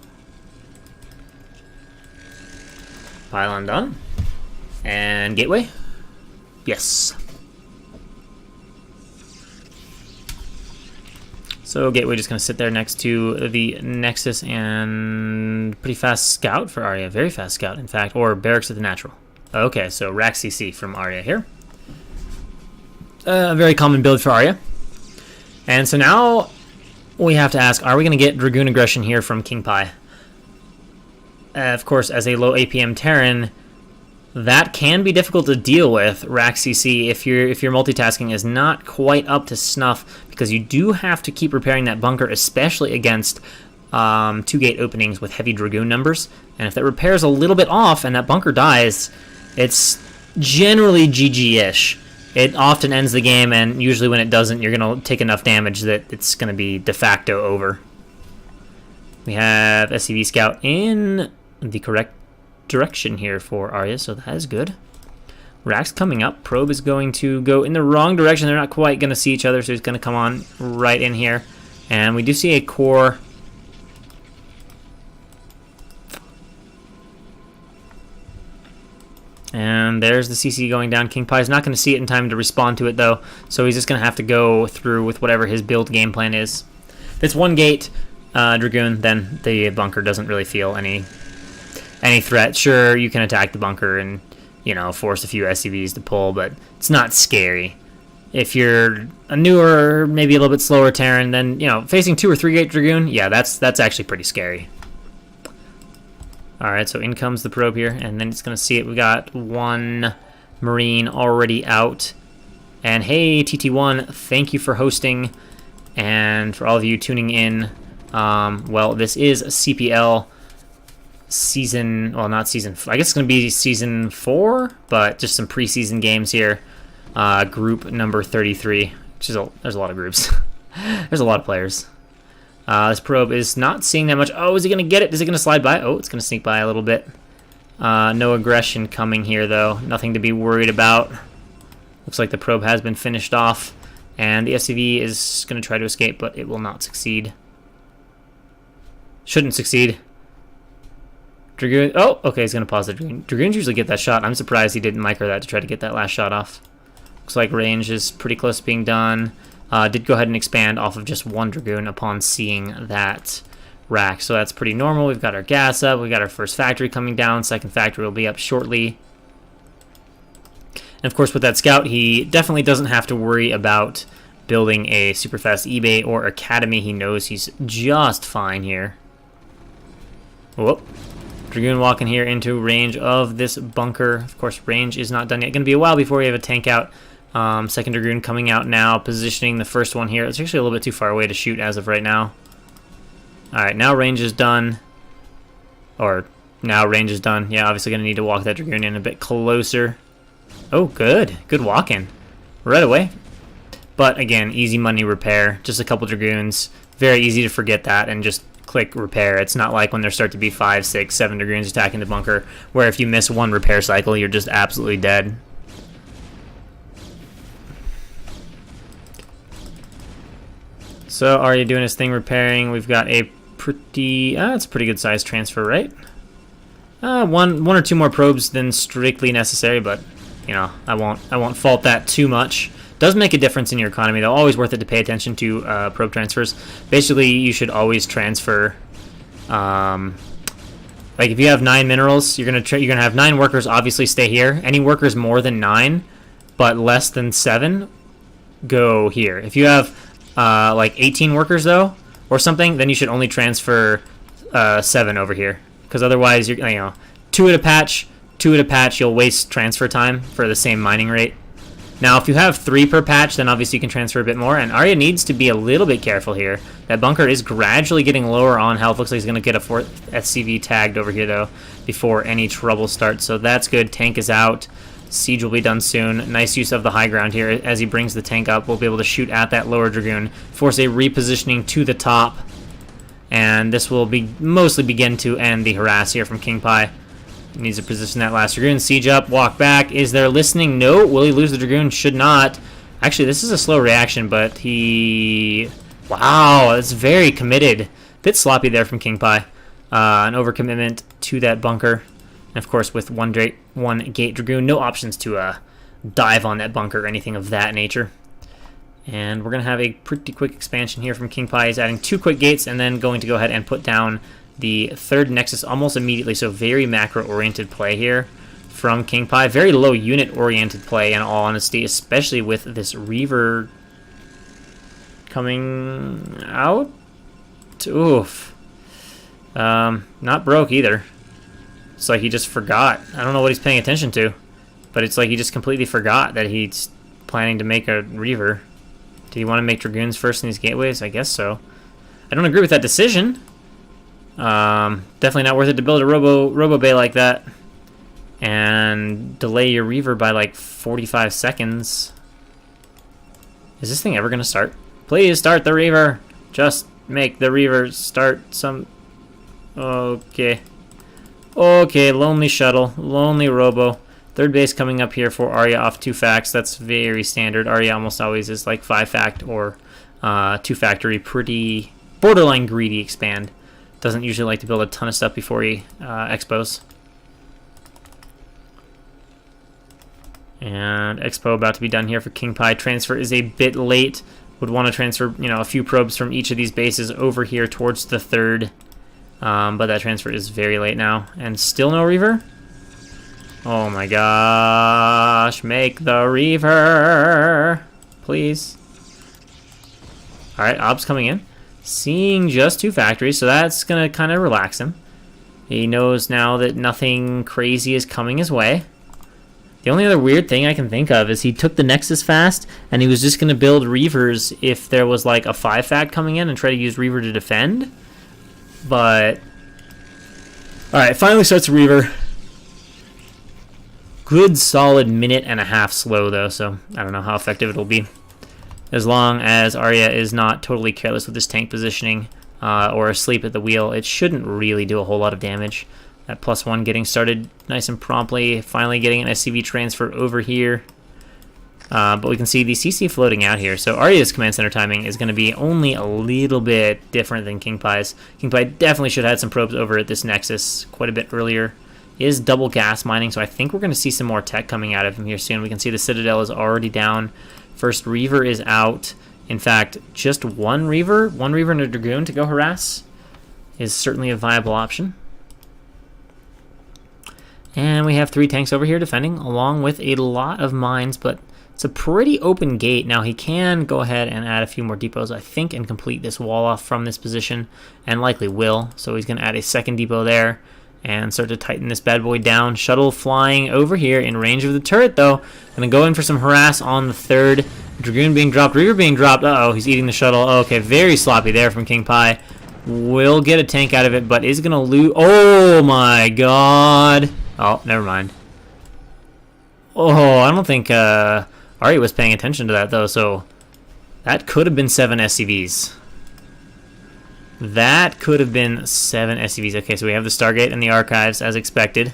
Pylon done. And gateway. Yes. So gateway just going to sit there next to the Nexus, and pretty fast scout for Arya. Very fast scout, in fact. Or barracks at the natural. Okay, so rack CC from Arya here. A very common build for Arya. And so now we have to ask, are we going to get Dragoon aggression here from KingPi? Of course, as a low APM Terran, that can be difficult to deal with, rack CC, if your multitasking is not quite up to snuff, because you do have to keep repairing that bunker, especially against 2-gate openings with heavy Dragoon numbers. And if that repair's a little bit off and that bunker dies, it's generally GG-ish. It often ends the game, and usually when it doesn't, you're going to take enough damage that it's going to be de facto over. We have SCV Scout in the correct direction here for Arya, so that is good. Rack's coming up. Probe is going to go in the wrong direction. They're not quite going to see each other, so he's going to come on right in here. And we do see a core. And there's the CC going down. KingPi is not going to see it in time to respond to it, though, so he's just going to have to go through with whatever his build game plan is. If it's 1-gate Dragoon, then the bunker doesn't really feel any threat. Sure, you can attack the bunker and, you know, force a few SCVs to pull, but it's not scary. If you're a newer, maybe a little bit slower Terran, then, you know, facing 2 or 3-gate Dragoon, yeah, that's actually pretty scary. Alright, so in comes the probe here, and then it's going to see it. We got 1 Marine already out. And hey, TT1, thank you for hosting. And for all of you tuning in, well, this is a CPL season, well, not season, I guess it's going to be season 4, but just some preseason games here. Group number 33, which is there's a lot of groups. There's a lot of players. This probe is not seeing that much. Oh, is he going to get it? Is it going to slide by? Oh, it's going to sneak by a little bit. No aggression coming here, though. Nothing to be worried about. Looks like the probe has been finished off, and the SCV is going to try to escape, but it will not succeed. Shouldn't succeed. Dragoon. Oh, okay, he's going to pause the Dragoon. Dragoons usually get that shot. I'm surprised he didn't micro that to try to get that last shot off. Looks like range is pretty close to being done. Did go ahead and expand off of just 1 Dragoon upon seeing that rack. So that's pretty normal. We've got our gas up. We've got our first factory coming down. Second factory will be up shortly. And of course, with that scout, he definitely doesn't have to worry about building a super fast eBay or academy. He knows he's just fine here. Whoop. Dragoon walking here into range of this bunker. Of course, range is not done yet. Going to be a while before we have a tank out. Second Dragoon coming out now, positioning the first one here. It's actually a little bit too far away to shoot as of right now. Alright, now range is done. Or, now range is done. Yeah, obviously going to need to walk that Dragoon in a bit closer. Oh, good. Good walk-in. Right away. But, again, easy money repair. Just a couple Dragoons. Very easy to forget that and just click repair. It's not like when there start to be 5, 6, 7 Dragoons attacking the bunker, where if you miss one repair cycle, you're just absolutely dead. So Arya doing his thing repairing. We've got a pretty, it's a pretty good size transfer, right? One or two more probes than strictly necessary, but you know, I won't fault that too much. Does make a difference in your economy, though. Always worth it to pay attention to probe transfers. Basically, you should always transfer. Like if you have 9 minerals, you're gonna have 9 workers. Obviously, stay here. Any workers more than 9, but less than 7, go here. If you have like 18 workers though, or something, then you should only transfer 7 over here, because otherwise you're 2 at a patch, you'll waste transfer time for the same mining rate. Now, if you have 3 per patch, then obviously you can transfer a bit more, and Arya needs to be a little bit careful here. That bunker is gradually getting lower on health. Looks like he's going to get a 4th SCV tagged over here, though, before any trouble starts, so that's good. Tank is out. Siege will be done soon. Nice use of the high ground here. As he brings the tank up, we'll be able to shoot at that lower Dragoon, force a repositioning to the top, And this will be mostly begin to end the harass here from KingPi. Needs to position that last Dragoon. Siege up, walk back. Is there listening? No. Will he lose the Dragoon? Should not. Actually, this is a slow reaction, but he... Wow, that's very committed. Bit sloppy there from KingPi. An overcommitment to that bunker. And of course, with one gate Dragoon, no options to dive on that bunker or anything of that nature. And we're going to have a pretty quick expansion here from KingPi. He's adding 2 quick gates and then going to go ahead and put down the 3rd Nexus almost immediately. So very macro-oriented play here from KingPi. Very low unit-oriented play, in all honesty, especially with this Reaver coming out. Oof. Not broke either. It's like he just forgot. I don't know what he's paying attention to, but it's like he just completely forgot that he's planning to make a Reaver. Did he want to make Dragoons first in these gateways? I guess so. I don't agree with that decision. Definitely not worth it to build a Robo Bay like that and delay your Reaver by like 45 seconds. Is this thing ever going to start? Please start the Reaver. Just make the Reaver start some... Okay. Okay, lonely shuttle, lonely Robo. 3rd base coming up here for Arya off 2 facts. That's very standard. Arya almost always is like 5 fact or 2 factory. Pretty borderline greedy expand. Doesn't usually like to build a ton of stuff before he expos. And expo about to be done here for KingPi. Transfer is a bit late. Would want to transfer, you know, a few probes from each of these bases over here towards the 3rd. But that transfer is very late now. And still no Reaver? Oh my gosh. Make the Reaver. Please. Alright, Ob's coming in. Seeing just 2 factories, so that's going to kind of relax him. He knows now that nothing crazy is coming his way. The only other weird thing I can think of is he took the Nexus fast, and he was just going to build Reavers if there was like a 5 fact coming in and try to use Reaver to defend. But... Alright, finally starts Reaver. Good solid minute and a half slow though, so I don't know how effective it'll be. As long as Arya is not totally careless with his tank positioning or asleep at the wheel, it shouldn't really do a whole lot of damage. That +1 getting started nice and promptly, finally getting an SCV transfer over here. But we can see the CC floating out here, so Arya's command center timing is going to be only a little bit different than KingPi's. KingPi definitely should have had some probes over at this Nexus quite a bit earlier. He is double gas mining, so I think we're going to see some more tech coming out of him here soon. We can see the Citadel is already down. First Reaver is out. In fact, just one Reaver and a Dragoon to go harass is certainly a viable option. And we have 3 tanks over here defending, along with a lot of mines, but it's a pretty open gate. Now he can go ahead and add a few more depots, I think, and complete this wall off from this position, and likely will. So he's going to add a 2nd depot there and start to tighten this bad boy down. Shuttle flying over here in range of the turret, though. Going to go in for some harass on the 3rd. Dragoon being dropped, Reaver being dropped. Uh-oh, he's eating the shuttle. Okay, very sloppy there from KingPi. Will get a tank out of it, but is going to lose. Oh my god. Oh, never mind. Oh, I don't think Arya was paying attention to that, though, so that could have been 7 SCVs. That could have been 7 SCVs. Okay, so we have the Stargate and the archives, as expected.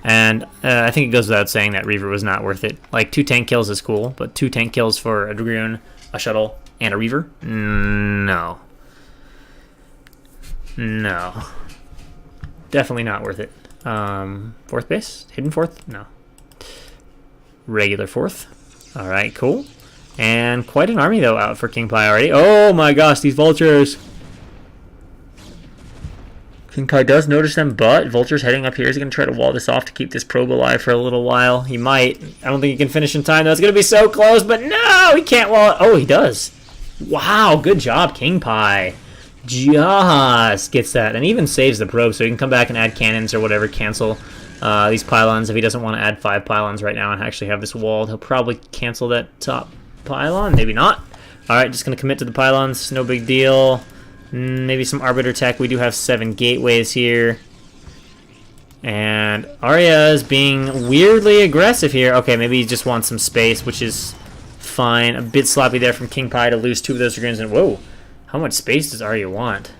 And I think it goes without saying that Reaver was not worth it. Like, 2 tank kills is cool, but 2 tank kills for a Dragoon, a Shuttle, and a Reaver? No. No. Definitely not worth it. 4th base? Hidden 4th? No. Regular 4th. Alright, cool. And quite an army, though, out for KingPi already. Oh my gosh, these vultures! KingPi does notice them, but Vulture's heading up here. He's going to try to wall this off to keep this probe alive for a little while. He might. I don't think he can finish in time, though. It's going to be so close, but no! He can't wall it. Oh, he does. Wow, good job, KingPi. Just gets that, and even saves the probe, so he can come back and add cannons or whatever, cancel these pylons. If he doesn't want to add 5 pylons right now and actually have this walled, he'll probably cancel that top pylon. Maybe not. Alright, just going to commit to the pylons. No big deal. Maybe some Arbiter tech. We do have 7 gateways here. And Arya is being weirdly aggressive here. Okay, maybe he just wants some space, which is fine. A bit sloppy there from KingPi to lose 2 of those Dragoons. And whoa, How much space does Arya want?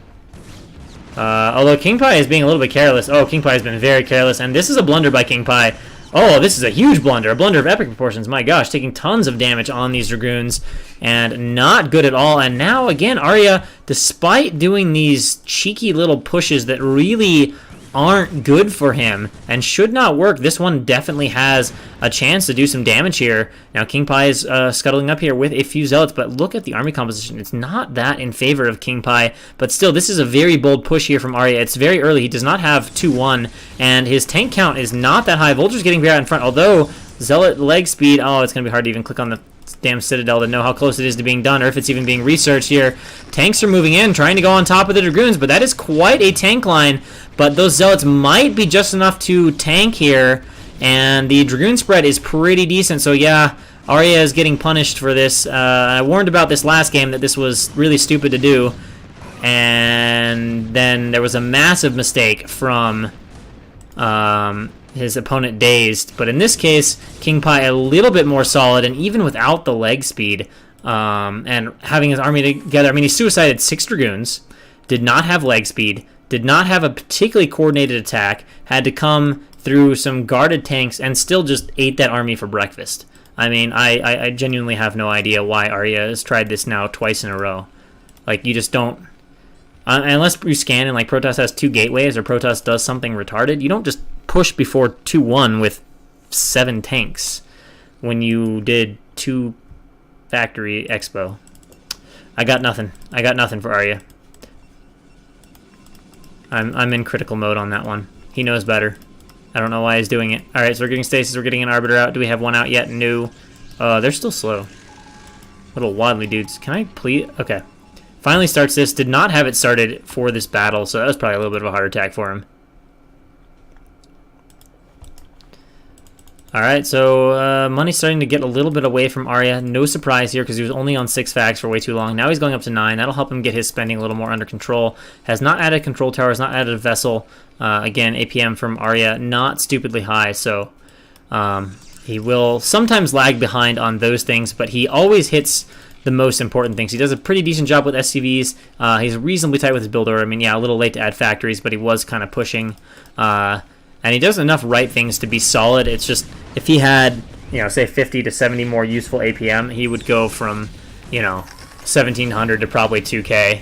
Although KingPi is being a little bit careless. Oh, KingPi has been very careless, and this is a blunder by KingPi. Oh, this is a huge blunder, a blunder of epic proportions. My gosh, taking tons of damage on these Dragoons, and not good at all. And now, again, Arya, despite doing these cheeky little pushes that really aren't good for him and should not work, this one definitely has a chance to do some damage here. Now, KingPi is scuttling up here with a few Zealots, but look at the army composition. It's not that in favor of KingPi, but still, this is a very bold push here from Arya. It's very early. He does not have 2-1, and his tank count is not that high. Vulture's getting very out in front, although Zealot leg speed, oh, it's going to be hard to even click on the damn Citadel to know how close it is to being done, or if it's even being researched here. Tanks are moving in, trying to go on top of the Dragoons, but that is quite a tank line. But those Zealots might be just enough to tank here, and the Dragoon spread is pretty decent. So yeah, Arya is getting punished for this. I warned about this last game, that this was really stupid to do, and then there was a massive mistake from his opponent, Dazed. But in this case, KingPi a little bit more solid, and even without the leg speed and having his army together, I mean, he suicided 6 Dragoons, did not have leg speed, did not have a particularly coordinated attack, had to come through some guarded tanks, and still just ate that army for breakfast. I mean, I genuinely have no idea why Arya has tried this now twice in a row. Like, you just don't... unless you scan and, like, Protoss has 2 gateways or Protoss does something retarded, you don't just push before 2-1 with 7 tanks when you did 2 factory expo. I got nothing. I got nothing for Arya. I'm in critical mode on that one. He knows better. I don't know why he's doing it. Alright, so we're getting stasis, we're getting an Arbiter out. Do we have one out yet? No. They're still slow. Little waddly dudes. Can I please? Okay. Finally starts this. Did not have it started for this battle, so that was probably a little bit of a heart attack for him. Alright, so money's starting to get a little bit away from Arya. No surprise here, because he was only on 6 fags for way too long. Now he's going up to 9. That'll help him get his spending a little more under control. Has not added control tower, has not added a vessel. Again, APM from Arya, not stupidly high, so he will sometimes lag behind on those things, but he always hits the most important things. He does a pretty decent job with SCVs. He's reasonably tight with his build order. I mean, yeah, a little late to add factories, but he was kind of pushing. And he does enough right things to be solid. It's just, if he had, you know, say 50 to 70 more useful APM, he would go from, you know, 1,700 to probably 2K.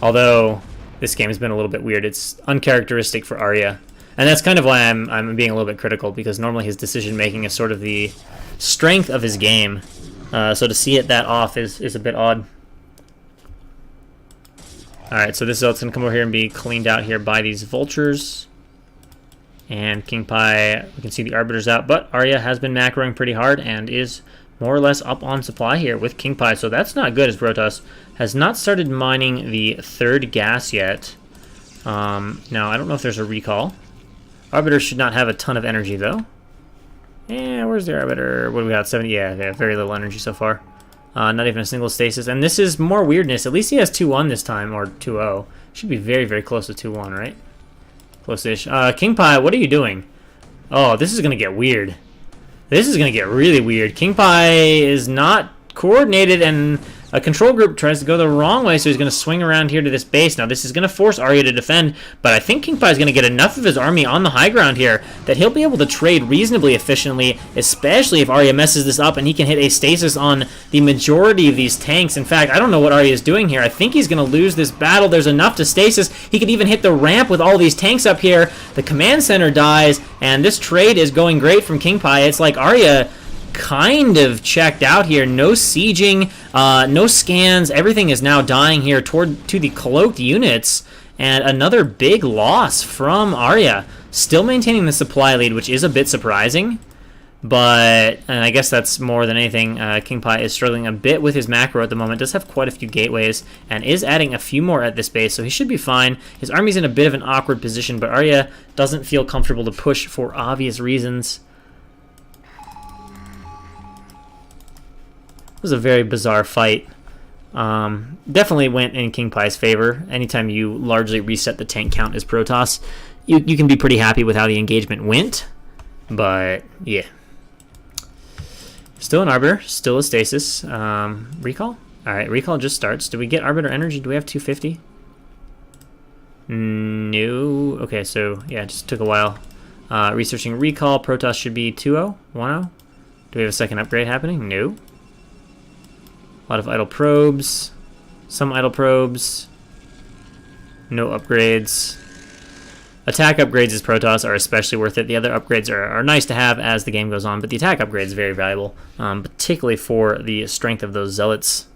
Although, this game has been a little bit weird. It's uncharacteristic for Arya. And that's kind of why I'm being a little bit critical, because normally his decision-making is sort of the strength of his game. So to see it that off is a bit odd. Alright, so this is going to come over here and be cleaned out here by these Vultures. And KingPi, we can see the Arbiters out, but Arya has been macroing pretty hard and is more or less up on supply here with KingPi, so that's not good, as Protoss has not started mining the 3rd gas yet. Now, I don't know if there's a recall. Arbiters should not have a ton of energy, though. Yeah, where's the Arbiter? What do we got? 70? Yeah, they have very little energy so far. Not even a single stasis, and this is more weirdness. At least he has 2-1 this time, or 2-0. Should be very, very close to 2-1, right? Close-ish. KingPi, what are you doing? Oh, this is going to get weird. This is going to get really weird. KingPi is not coordinated, and a control group tries to go the wrong way, so he's going to swing around here to this base. Now, this is going to force Arya to defend, but I think KingPi is going to get enough of his army on the high ground here that he'll be able to trade reasonably efficiently, especially if Arya messes this up and he can hit a stasis on the majority of these tanks. In fact, I don't know what Arya is doing here. I think he's going to lose this battle. There's enough to stasis. He could even hit the ramp with all these tanks up here. The command center dies, and this trade is going great from KingPi. It's like Arya kind of checked out here. No sieging, no scans. Everything is now dying here to the cloaked units, and another big loss from Arya. Still maintaining the supply lead, which is a bit surprising, but and I guess that's more than anything. KingPi is struggling a bit with his macro at the moment. Does have quite a few gateways and is adding a few more at this base, so he should be fine. His army's in a bit of an awkward position, but Arya doesn't feel comfortable to push for obvious reasons. It was a very bizarre fight. Definitely went in KingPi's favor. Anytime you largely reset the tank count as Protoss, you can be pretty happy with how the engagement went. But, yeah. Still an Arbiter, still a Stasis. Recall? All right, recall just starts. Do we get Arbiter Energy? Do we have 250? No. Okay, so yeah, it just took a while. Researching recall. Protoss should be 2-0, 1-0. Do we have a second upgrade happening? No. A lot of idle probes. Some idle probes. No upgrades. Attack upgrades as Protoss are especially worth it. The other upgrades are nice to have as the game goes on, but the attack upgrade is very valuable, particularly for the strength of those zealots.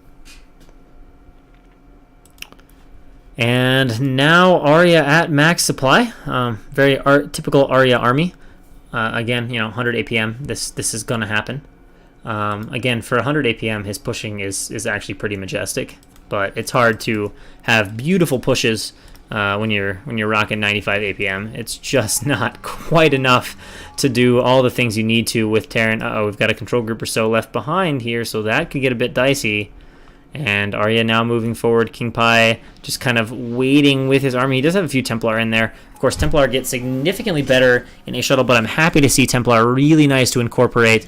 And now Arya at max supply. Very typical Arya army. Again, 100 APM. This is going to happen. Again, for 100 APM, his pushing is actually pretty majestic, but it's hard to have beautiful pushes when you're rocking 95 APM. It's just not quite enough to do all the things you need to with Terran. Uh-oh, we've got a control group or so left behind here, so that could get a bit dicey. And Arya now moving forward. KingPi just kind of waiting with his army. He does have a few Templar in there. Of course, Templar gets significantly better in a shuttle, but I'm happy to see Templar really nice to incorporate.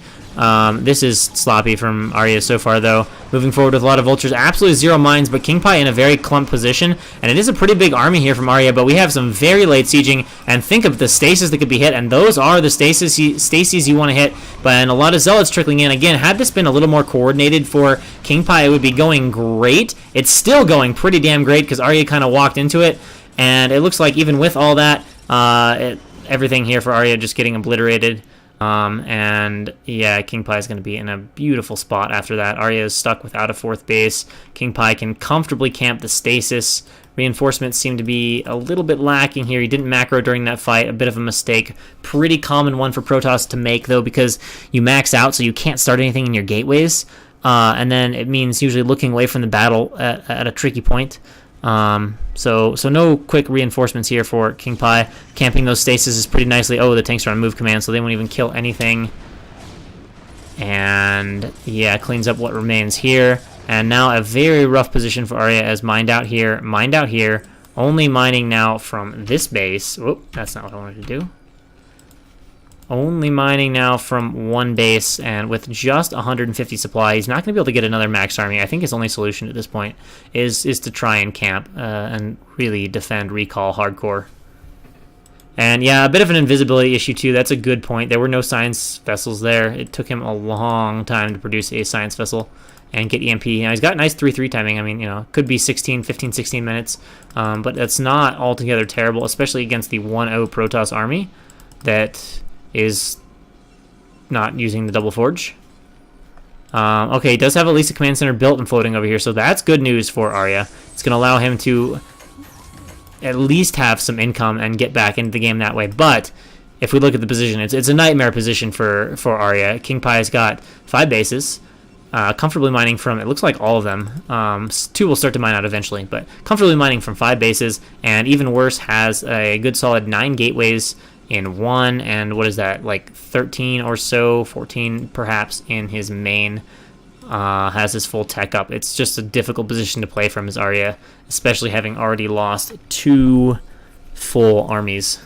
This is sloppy from Arya so far, though. Moving forward with a lot of vultures. Absolutely zero mines, but KingPi in a very clump position. And it is a pretty big army here from Arya, but we have some very late sieging. And think of the stasis that could be hit, and those are the stases you want to hit. And a lot of zealots trickling in. Again, had this been a little more coordinated for KingPi, it would be going great. It's still going pretty damn great because Arya kind of walked into it. And it looks like even with all that, everything here for Arya just getting obliterated. And yeah, KingPi is going to be in a beautiful spot after that. Arya is stuck without a fourth base. KingPi can comfortably camp the stasis. Reinforcements seem to be a little bit lacking here. He didn't macro during that fight. A bit of a mistake. Pretty common one for Protoss to make, though, because you max out, so you can't start anything in your gateways. And then it means usually looking away from the battle at a tricky point. So no quick reinforcements here for KingPi. Camping those stasis is pretty nicely. Oh, the tanks are on move command, so they won't even kill anything. And yeah, cleans up what remains here. And now a very rough position for Arya as mined out here, only mining now from this base. Whoop, that's not what I wanted to do. Only mining now from one base, and with just 150 supply, he's not going to be able to get another max army. I think his only solution at this point is to try and camp and really defend recall hardcore. And yeah, a bit of an invisibility issue too. That's a good point. There were no science vessels there. It took him a long time to produce a science vessel and get EMP. Now, he's got nice 3-3 timing. I mean, could be 15, 16 minutes, but that's not altogether terrible, especially against the 1-0 Protoss army that is not using the double forge. Okay, he does have at least a command center built and floating over here, so that's good news for Arya. It's going to allow him to at least have some income and get back into the game that way. But if we look at the position, it's a nightmare position for Arya. KingPi's got 5 bases, comfortably mining from, it looks like all of them. 2 will start to mine out eventually, but comfortably mining from 5 bases, and even worse, has a good solid 9 gateways in one, and what is that, like 13 or so, 14 perhaps in his main. Has his full tech up. It's just a difficult position to play from as Arya, especially having already lost 2 full armies.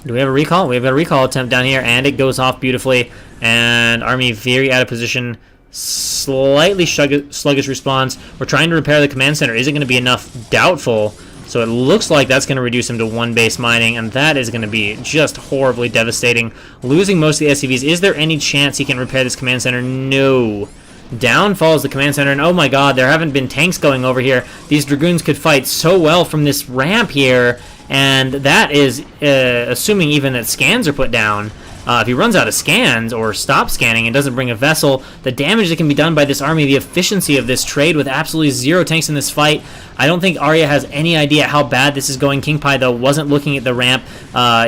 Do we have a recall? We have a recall attempt down here, and it goes off beautifully, and army very out of position. Slightly sluggish response. We're trying to repair the command center. Is it going to be enough? Doubtful. So it looks like that's going to reduce him to 1 base mining, and that is going to be just horribly devastating. Losing most of the SCVs. Is there any chance he can repair this command center? No. Down falls the command center, and oh my god, there haven't been tanks going over here. These Dragoons could fight so well from this ramp here, and that is assuming even that scans are put down. If he runs out of scans or stops scanning and doesn't bring a vessel, the damage that can be done by this army, the efficiency of this trade with absolutely 0 tanks in this fight, I don't think Arya has any idea how bad this is going. KingPi, though, wasn't looking at the ramp.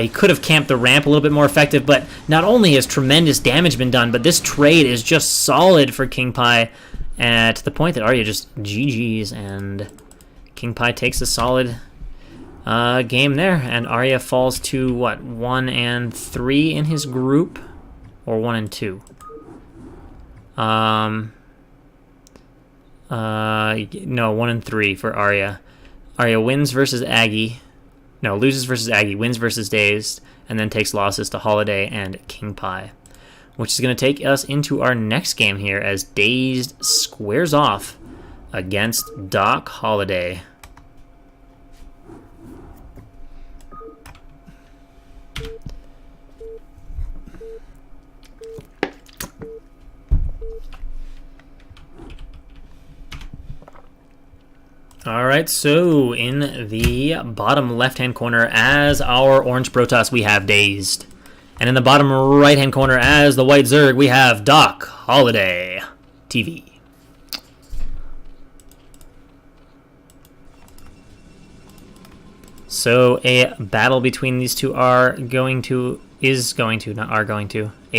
He could have camped the ramp a little bit more effective, but not only has tremendous damage been done, but this trade is just solid for KingPi, to the point that Arya just GG's, and KingPi takes a solid game there, and Arya falls to what, 1 and 3 in his group, or 1 and 2. No, 1 and 3 for Arya. Arya wins versus Agge. No, loses versus Agge, wins versus Dazed, and then takes losses to Holiday and KingPi. which is going to take us into our next game here as Dazed squares off against DocHoliday. All right, so in the bottom left-hand corner as our orange Protoss, we have Dazed. And in the bottom right-hand corner as the white Zerg, we have DocHoliday TV. So a battle between these two a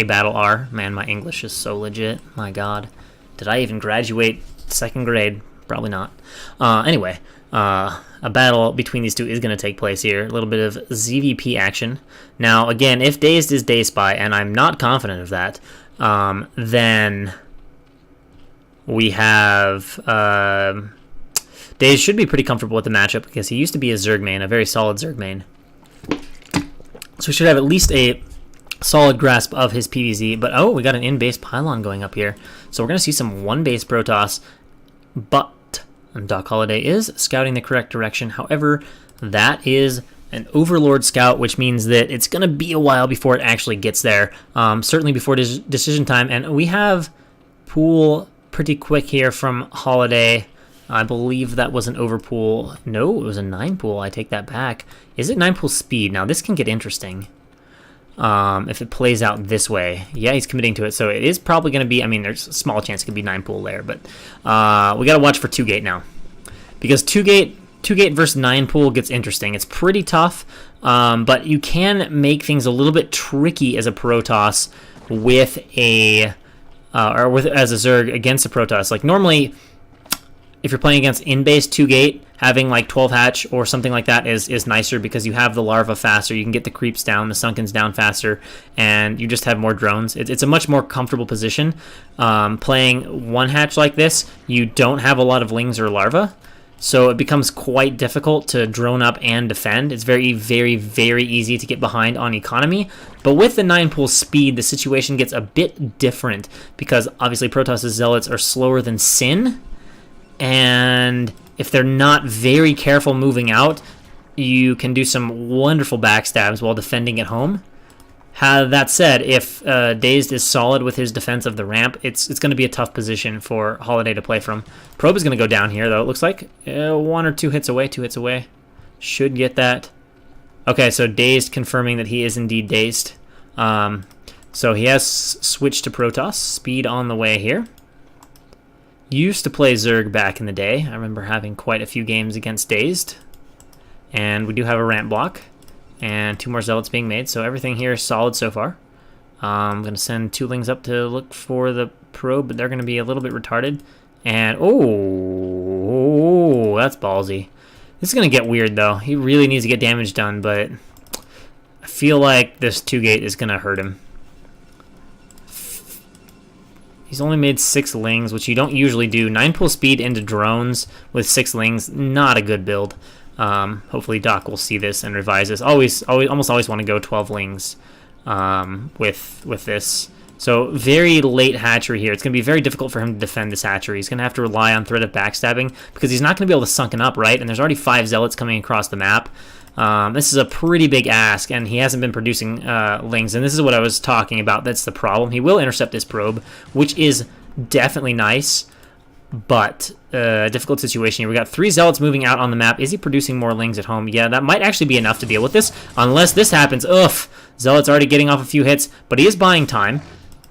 battle are. Man, my English is so legit. My God. Did I even graduate 2nd grade? Probably not. Anyway, a battle between these two is going to take place here. A little bit of ZVP action. Now, again, if Dazed is Day Spy, and I'm not confident of that, then we have... Dazed should be pretty comfortable with the matchup because he used to be a Zerg main, a very solid Zerg main. So we should have at least a solid grasp of his PvZ. But, oh, we got an in-base pylon going up here. So we're going to see some one-base Protoss. But DocHoliday is scouting the correct direction. However, that is an Overlord scout, which means that it's going to be a while before it actually gets there. Certainly before decision time. And we have pool pretty quick here from Holiday. I believe that was an overpool. No, it was a 9 pool. I take that back. Is it 9 pool speed? Now, this can get interesting. If it plays out this way. Yeah, he's committing to it, so it is probably going to be, I mean, there's a small chance it could be 9 pool there, but we got to watch for 2-gate now. Because 2-gate versus 9 pool gets interesting. It's pretty tough, but you can make things a little bit tricky as a Protoss with a, as a Zerg against a Protoss. Like, normally, if you're playing against in-base 2-gate, having like 12 hatch or something like that is nicer because you have the larva faster, you can get the creeps down, the sunkens down faster, and you just have more drones. It's a much more comfortable position. Playing 1 hatch like this, you don't have a lot of lings or larva, so it becomes quite difficult to drone up and defend. It's very, very, very easy to get behind on economy, but with the 9 pool speed, the situation gets a bit different because obviously Protoss' Zealots are slower than Sin, and if they're not very careful moving out, you can do some wonderful backstabs while defending at home. That said, if Dazed is solid with his defense of the ramp, it's going to be a tough position for Holiday to play from. Probe is going to go down here, though, it looks like. 1 or 2 hits away, 2 hits away. Should get that. Okay, so Dazed confirming that he is indeed Dazed. So he has switched to Protoss. Speed on the way here. Used to play Zerg back in the day. I remember having quite a few games against Dazed. And we do have a ramp block. And 2 more Zealots being made, so everything here is solid so far. I'm going to send 2 lings up to look for the probe, but they're going to be a little bit retarded. And, oh, that's ballsy. This is going to get weird, though. He really needs to get damage done, but I feel like this 2-gate is going to hurt him. He's only made 6 lings, which you don't usually do. 9 pool speed into drones with 6 lings, not a good build. Hopefully Doc will see this and revise this. Almost always want to go 12 lings with this. So very late hatchery here. It's going to be very difficult for him to defend this hatchery. He's going to have to rely on threat of backstabbing because he's not going to be able to sunken up, right? And there's already 5 Zealots coming across the map. This is a pretty big ask, and he hasn't been producing lings, and this is what I was talking about. That's the problem. He will intercept this probe, which is definitely nice, but difficult situation here. We got 3 Zealots moving out on the map. Is he producing more lings at home? Yeah, that might actually be enough to deal with this, unless this happens. Ugh, Zealot's already getting off a few hits, but he is buying time.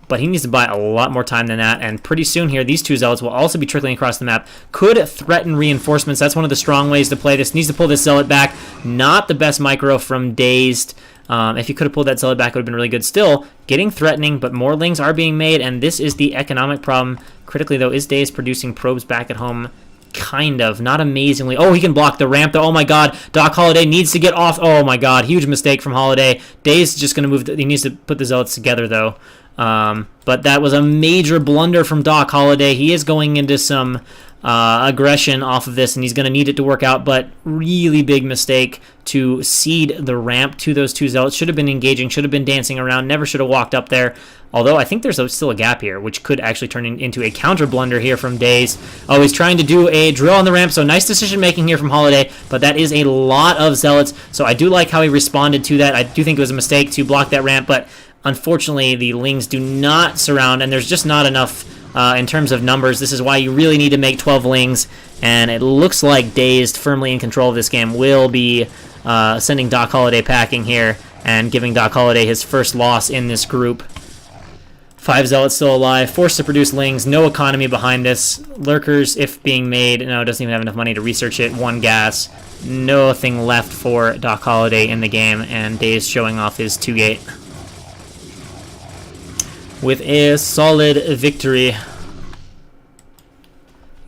But he needs to buy a lot more time than that, and pretty soon here, these 2 Zealots will also be trickling across the map. Could threaten reinforcements. That's one of the strong ways to play this. Needs to pull this Zealot back. Not the best micro from Dazed. If he could have pulled that Zealot back, it would have been really good. Still, getting threatening, but more lings are being made, and this is the economic problem. Critically, though, is Dazed producing probes back at home? Kind of. Not amazingly. Oh, he can block the ramp, though. Oh, my God. DocHoliday needs to get off. Oh, my God. Huge mistake from Holiday. Dazed is just going to move. He needs to put the Zealots together, though. But that was a major blunder from DocHoliday. He is going into some aggression off of this, and he's going to need it to work out, but really big mistake to cede the ramp to those two zealots. Should have been engaging, should have been dancing around, never should have walked up there. Although I think there's still a gap here, which could actually turn into a counter blunder here from Dazed. Oh, he's trying to do a drill on the ramp, so nice decision making here from Holiday, but that is a lot of zealots, so I do like how he responded to that. I do think it was a mistake to block that ramp, but unfortunately the Lings do not surround, and there's just not enough in terms of numbers. This is why you really need to make 12 Lings, and it looks like Dazed, firmly in control of this game, will be sending DocHoliday packing here and giving DocHoliday his first loss in this group. 5 Zealots still alive, forced to produce Lings, no economy behind this. Lurkers, if being made, no, doesn't even have enough money to research it. 1 gas, nothing left for DocHoliday in the game, and Dazed showing off his 2-gate with a solid victory.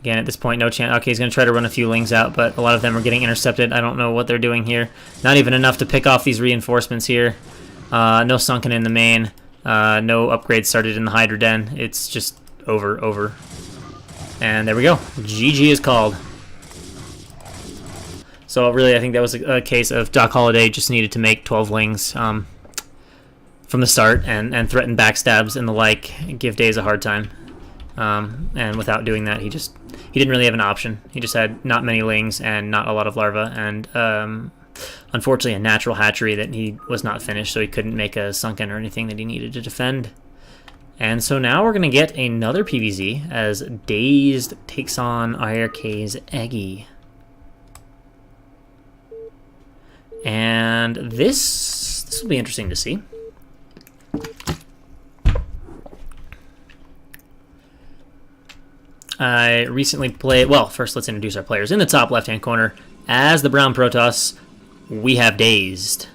Again, at this point, no chance. Okay, he's going to try to run a few Lings out, but a lot of them are getting intercepted. I don't know what they're doing here. Not even enough to pick off these reinforcements here. No sunken in the main. No upgrades started in the Hydra Den. It's just over. And there we go. GG is called. So really, I think that was a case of DocHoliday just needed to make 12 Lings from the start and threaten backstabs and the like, and give Dazed a hard time. And without doing that, he didn't really have an option. He just had not many Lings and not a lot of larvae, and unfortunately a natural hatchery that he was not finished, so he couldn't make a sunken or anything that he needed to defend. And so now we're going to get another PvZ as Dazed takes on iRk-Agge. And this will be interesting to see. I recently played, well, first let's introduce our players. In the top left-hand corner, as the Brown Protoss, we have Dazed.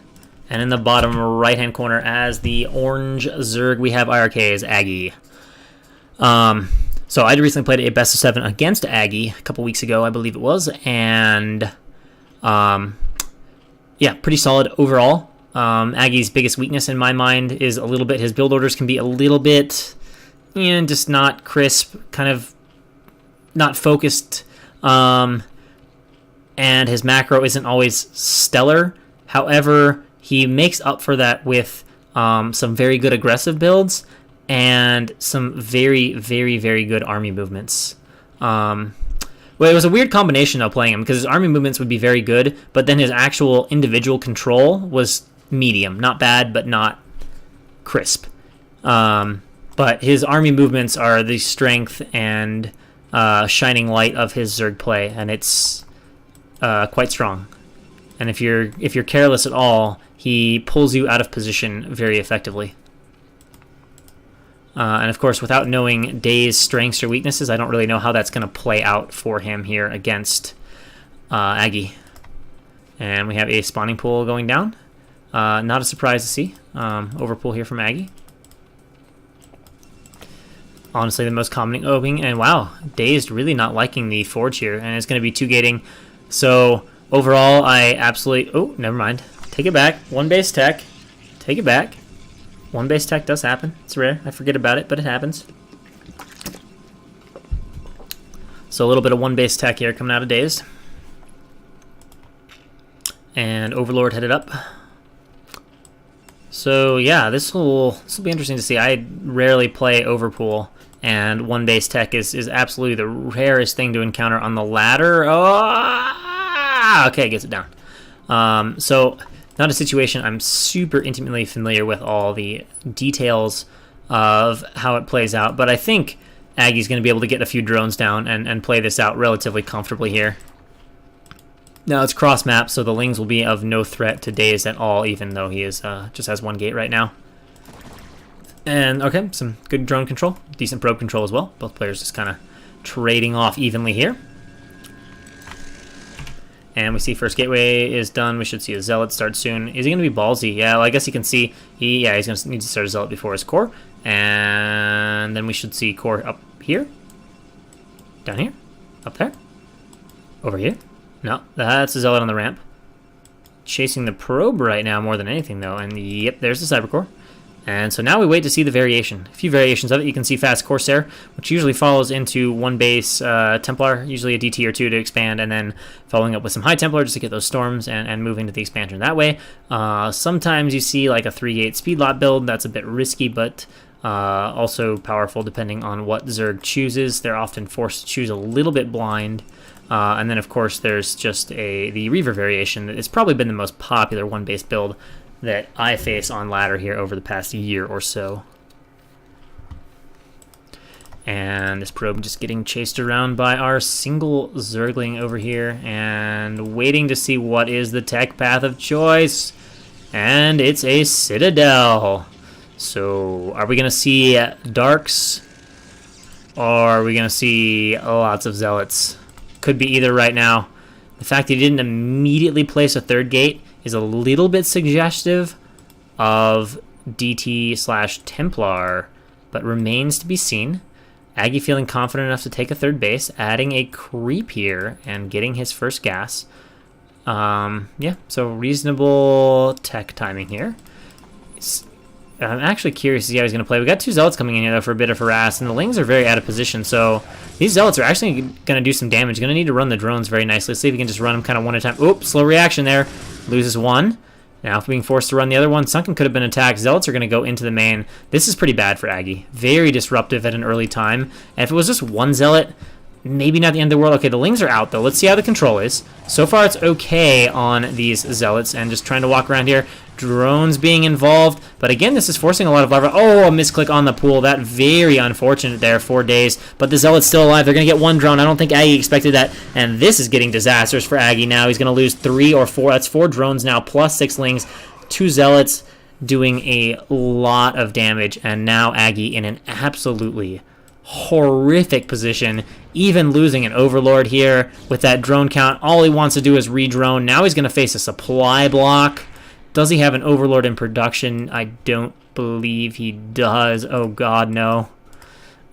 And in the bottom right-hand corner, as the orange Zerg, we have iRk-Agge. So I recently played a best of 7 against Agge a couple weeks ago, I believe it was, and yeah, pretty solid overall. Agge's biggest weakness in my mind is a little bit, his build orders can be a little bit, just not crisp, kind of not focused, and his macro isn't always stellar. However, he makes up for that with some very good aggressive builds and some very, very, very good army movements. Well, it was a weird combination of playing him because his army movements would be very good, but then his actual individual control was medium. Not bad, but not crisp. But his army movements are the strength and shining light of his Zerg play, and it's quite strong. And if you're careless at all, he pulls you out of position very effectively. And of course, without knowing Dazed's strengths or weaknesses, I don't really know how that's going to play out for him here against Agge. And we have a spawning pool going down. Not a surprise to see. Overpool here from Agge. Honestly, the most common opening. And wow, Dazed really not liking the forge here. And it's going to be 2-gating. So overall, I absolutely... Oh, never mind. Take it back. 1 base tech. Take it back. 1 base tech does happen. It's rare. I forget about it, but it happens. So a little bit of 1 base tech here coming out of Dazed. And Overlord headed up. So yeah, this will be interesting to see. I rarely play Overpool, and 1 base tech is absolutely the rarest thing to encounter on the ladder. Oh, okay, gets it down. So not a situation I'm super intimately familiar with all the details of how it plays out, but I think Agge's going to be able to get a few drones down and play this out relatively comfortably here. Now it's cross map, so the Lings will be of no threat to Dazed at all, even though he is just has 1 gate right now. And okay, some good drone control, decent probe control as well. Both players just kind of trading off evenly here. And we see first gateway is done. We should see a Zealot start soon. Is he going to be ballsy? Yeah, well, I guess you can see he's going to need to start a Zealot before his core. And then we should see core up here, down here, up there, over here. No, that's a Zealot on the ramp. Chasing the probe right now more than anything, though. And yep, there's the Cybercore. And so now we wait to see the variation. A few variations of it. You can see Fast Corsair, which usually follows into one base Templar, usually a DT or two to expand, and then following up with some High Templar just to get those storms and moving to the expansion that way. Sometimes you see like a 3-gate speed lot build. That's a bit risky, but also powerful depending on what Zerg chooses. They're often forced to choose a little bit blind. And then, of course, there's just the Reaver variation. It's probably been the most popular one-base build that I face on ladder here over the past year or so. And this probe just getting chased around by our single Zergling over here and waiting to see what is the tech path of choice. And it's a Citadel. So are we going to see Darks or are we going to see lots of Zealots? Could be either right now. The fact that he didn't immediately place a third gate is a little bit suggestive of DT/Templar, but remains to be seen. Aggie feeling confident enough to take a third base, adding a creep here and getting his first gas. Yeah, so reasonable tech timing here. I'm actually curious to see how he's going to play. We got two Zealots coming in here, though, for a bit of harass, and the Lings are very out of position, so these Zealots are actually going to do some damage. Going to need to run the drones very nicely. Let's see if we can just run them kind of one at a time. Oops, slow reaction there. Loses one. Now being forced to run the other one. Sunken could have been attacked. Zealots are going to go into the main. This is pretty bad for Aggie. Very disruptive at an early time. And if it was just one Zealot, maybe not the end of the world. Okay, the Lings are out, though. Let's see how the control is. So far, it's okay on these Zealots, and just trying to walk around here. Drones being involved, but again, this is forcing a lot of lava. Oh, a misclick on the pool. That very unfortunate there for Dazed, but the Zealot's still alive. They're going to get one drone. I don't think Aggie expected that, and this is getting disastrous for Aggie now. He's going to lose 3 or 4. That's 4 drones now, plus 6 Lings. 2 Zealots doing a lot of damage, and now Aggie in an absolutely horrific position, even losing an Overlord here with that drone count. All he wants to do is re-drone. Now he's going to face a supply block. Does he have an Overlord in production? I don't believe he does. Oh, God, no.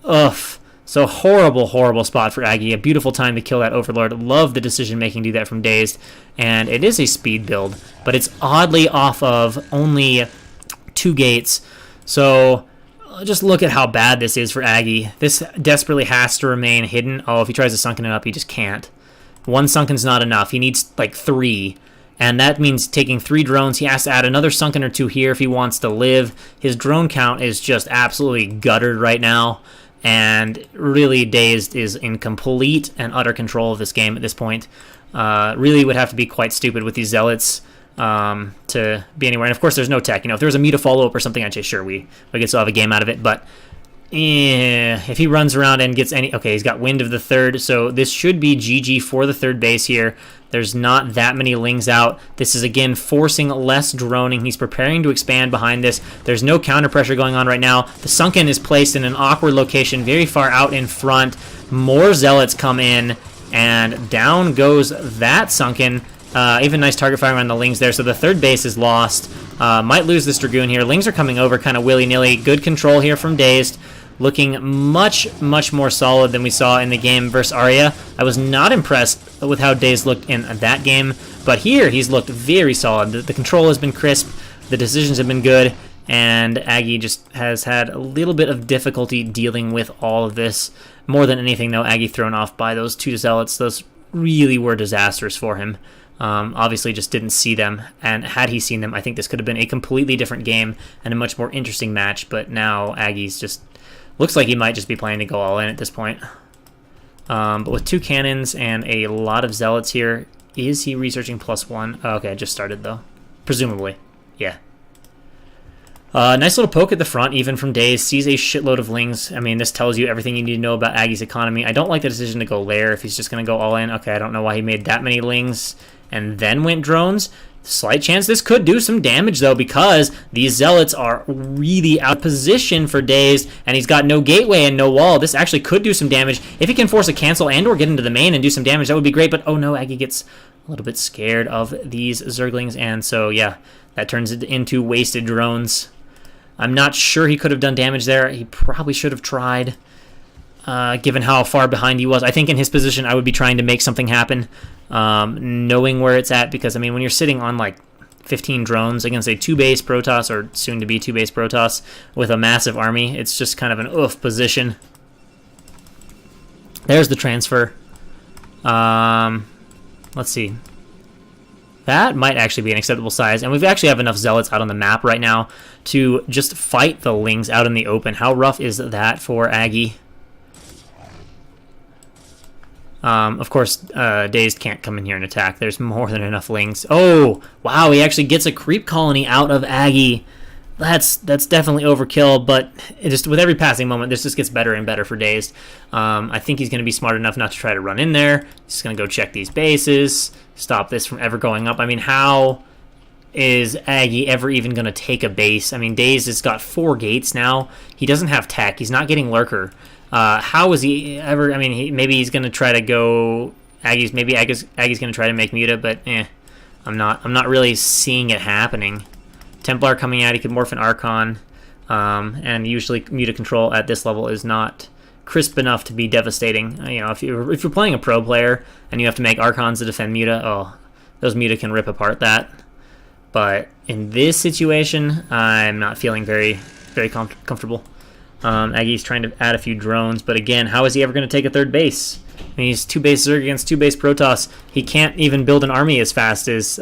Ugh. So horrible, horrible spot for Aggie. A beautiful time to kill that Overlord. Love the decision-making to do that from Dazed. And it is a speed build, but it's oddly off of only 2 gates. So just look at how bad this is for Aggie. This desperately has to remain hidden. Oh, if he tries to sunken it up, he just can't. 1 sunken's not enough. He needs, like, 3. And that means taking 3 drones. He has to add another sunken or 2 here if he wants to live. His drone count is just absolutely guttered right now. And really, Dazed is in complete and utter control of this game at this point. Really would have to be quite stupid with these Zealots to be anywhere. And of course, there's no tech. You know, if there was a Muta follow-up or something, I'd say, sure, we could still have a game out of it. But if he runs around and gets any... Okay, he's got wind of the third, so this should be GG for the third base here. There's not that many Lings out. This is, again, forcing less droning. He's preparing to expand behind this. There's no counter pressure going on right now. The Sunken is placed in an awkward location very far out in front. More Zealots come in, and down goes that Sunken. Even nice target firing on the Lings there, so the third base is lost. Might lose this Dragoon here. Lings are coming over kind of willy-nilly. Good control here from Dazed. Looking much, much more solid than we saw in the game versus Arya. I was not impressed with how Dazed looked in that game, but here he's looked very solid. The control has been crisp, the decisions have been good, and Aggie just has had a little bit of difficulty dealing with all of this. More than anything, though, Aggie thrown off by those 2 Zealots. Those really were disastrous for him. Obviously just didn't see them, and had he seen them, I think this could have been a completely different game and a much more interesting match, but now Aggie's just... Looks like he might just be planning to go all in at this point. But with 2 cannons and a lot of Zealots here, is he researching +1? Oh, okay, I just started, though. Presumably. Yeah. Nice little poke at the front, even from Dazed. Sees a shitload of Lings. I mean, this tells you everything you need to know about Aggie's economy. I don't like the decision to go lair if he's just going to go all in. Okay, I don't know why he made that many Lings and then went drones. Slight chance this could do some damage, though, because these Zealots are really out of position for Dazed, and he's got no gateway and no wall. This actually could do some damage. If he can force a cancel and or get into the main and do some damage, that would be great, but oh no, Aggie gets a little bit scared of these Zerglings, and so, yeah, that turns it into wasted drones. I'm not sure he could have done damage there. He probably should have tried, given how far behind he was. I think in his position, I would be trying to make something happen, knowing where it's at, because, I mean, when you're sitting on, like, 30 Lings, 15 drones against a 2-base Protoss, or soon to be 2-base Protoss, with a massive army. It's just kind of an oof position. There's the transfer. Let's see. That might actually be an acceptable size, and we actually have enough zealots out on the map right now to just fight the Lings out in the open. How rough is that for Aggie? Of course, Dazed can't come in here and attack. There's more than enough Lings. Oh, wow, he actually gets a creep colony out of Aggie. That's definitely overkill, but it just with every passing moment, this just gets better and better for Dazed. I think he's going to be smart enough not to try to run in there. He's going to go check these bases, stop this from ever going up. I mean, how is Aggie ever even going to take a base? I mean, Dazed has got 4 gates now. He doesn't have tech. He's not getting lurker. How is he ever? I mean, maybe he's going to try to go Aggie's. Maybe Aggie's going to try to make Muta, but I'm not really seeing it happening. Templar coming out, he could morph an Archon, and usually Muta control at this level is not crisp enough to be devastating. You know, if you're playing a pro player and you have to make Archons to defend Muta, oh, those Muta can rip apart that. But in this situation, I'm not feeling very comfortable. Aggie's trying to add a few drones, but again, how is he ever going to take a 3rd base? I mean, he's 2-base Zerg against 2-base Protoss. He can't even build an army as fast as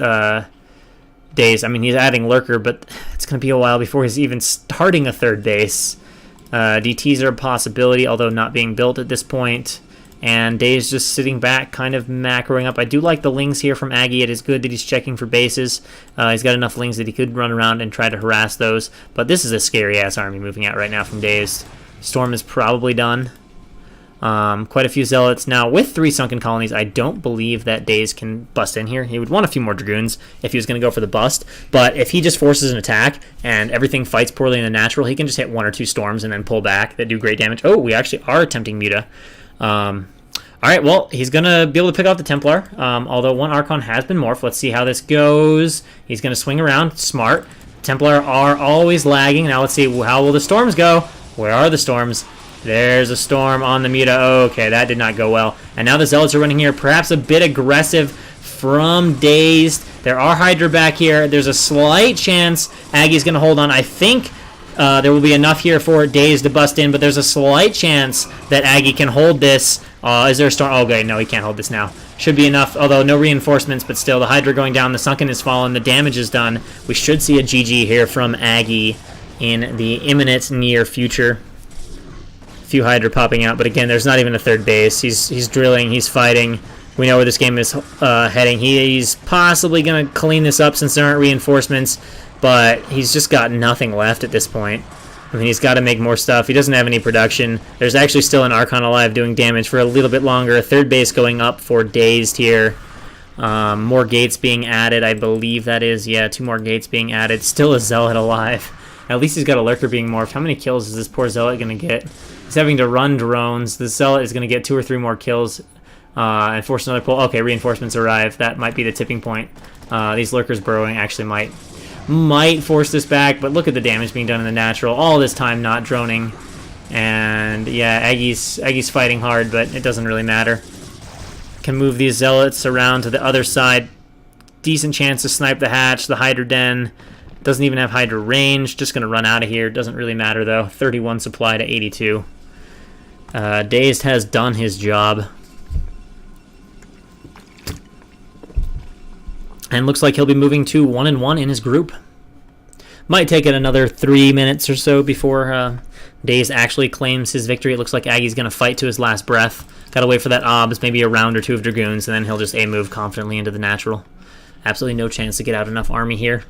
Dazed. I mean, he's adding lurker, but it's going to be a while before he's even starting a 3rd base. DTs are a possibility, although not being built at this point. And Dazed just sitting back, kind of macroing up. I do like the Lings here from Aggie. It is good that he's checking for bases. He's got enough Lings that he could run around and try to harass those. But this is a scary-ass army moving out right now from Dazed. Storm is probably done. Quite a few Zealots. Now, with 3 sunken colonies, I don't believe that Dazed can bust in here. He would want a few more Dragoons if he was going to go for the bust. But if he just forces an attack and everything fights poorly in the natural, he can just hit 1 or 2 storms and then pull back that do great damage. Oh, we actually are attempting Muta. Alright, well, he's going to be able to pick off the Templar, although 1 Archon has been morphed. Let's see how this goes. He's going to swing around. Smart. Templar are always lagging. Now let's see, how will the storms go? Where are the storms? There's a storm on the Muta. Okay, that did not go well. And now the Zealots are running here, perhaps a bit aggressive from Dazed. There are Hydra back here. There's a slight chance Aggie's going to hold on. I think there will be enough here for Dazed to bust in, but there's a slight chance that Aggie can hold this. Is there a storm? Okay, no, he can't hold this now. Should be enough, although no reinforcements, but still, the Hydra going down, the Sunken is fallen, the damage is done. We should see a GG here from Aggie in the imminent near future. Few Hydra popping out, but again, there's not even a 3rd base. He's drilling, he's fighting. We know where this game is heading. He's possibly going to clean this up since there aren't reinforcements, but he's just got nothing left at this point. I mean, he's got to make more stuff. He doesn't have any production. There's actually still an Archon alive doing damage for a little bit longer. A 3rd base going up for Dazed here. More gates being added, I believe that is. Yeah, 2 more gates being added. Still a Zealot alive. At least he's got a Lurker being morphed. How many kills is this poor Zealot going to get? He's having to run drones. The Zealot is going to get 2 or 3 more kills and force another pull. Okay, reinforcements arrive. That might be the tipping point. These Lurkers burrowing actually might force this back, but look at the damage being done in the natural. All this time not droning. And yeah, Aggie's fighting hard, but it doesn't really matter. Can move these Zealots around to the other side. Decent chance to snipe the hatch, the Hydra den. Doesn't even have Hydra range. Just going to run out of here. Doesn't really matter, though. 31 supply to 82. Dazed has done his job. And looks like he'll be moving to 1-1 in his group. Might take it another 3 minutes or so before Dazed actually claims his victory. It looks like Aggie's going to fight to his last breath. Got to wait for that OBS, maybe a round or 2 of Dragoons, and then he'll just A-move confidently into the natural. Absolutely no chance to get out enough army here.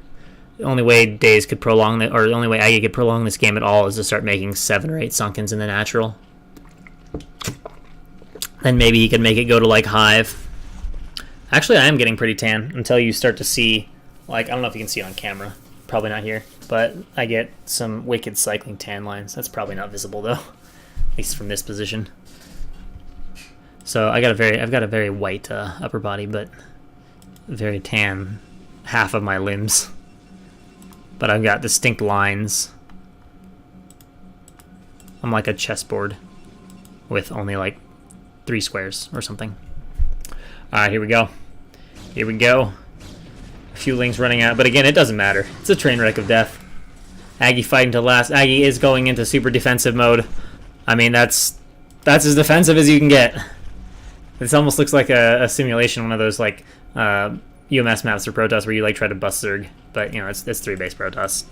The only way Dazed could prolong it, or the only way Aggie could prolong this game at all, is to start making 7 or 8 Sunkens in the natural. Then maybe he could make it go to like Hive. Actually, I am getting pretty tan until you start to see, like, I don't know if you can see it on camera. Probably not here, but I get some wicked cycling tan lines. That's probably not visible though, at least from this position. So I've got a very white upper body, but very tan half of my limbs. But I've got distinct lines. I'm like a chessboard with only like 3 squares or something. Alright, here we go. Here we go. A few links running out, but again, it doesn't matter. It's a train wreck of death. Aggie fighting to last. Aggie is going into super defensive mode. I mean, that's as defensive as you can get. This almost looks like a simulation, one of those like UMS maps for Protoss where you like try to bust Zerg, but you know it's 3-base Protoss.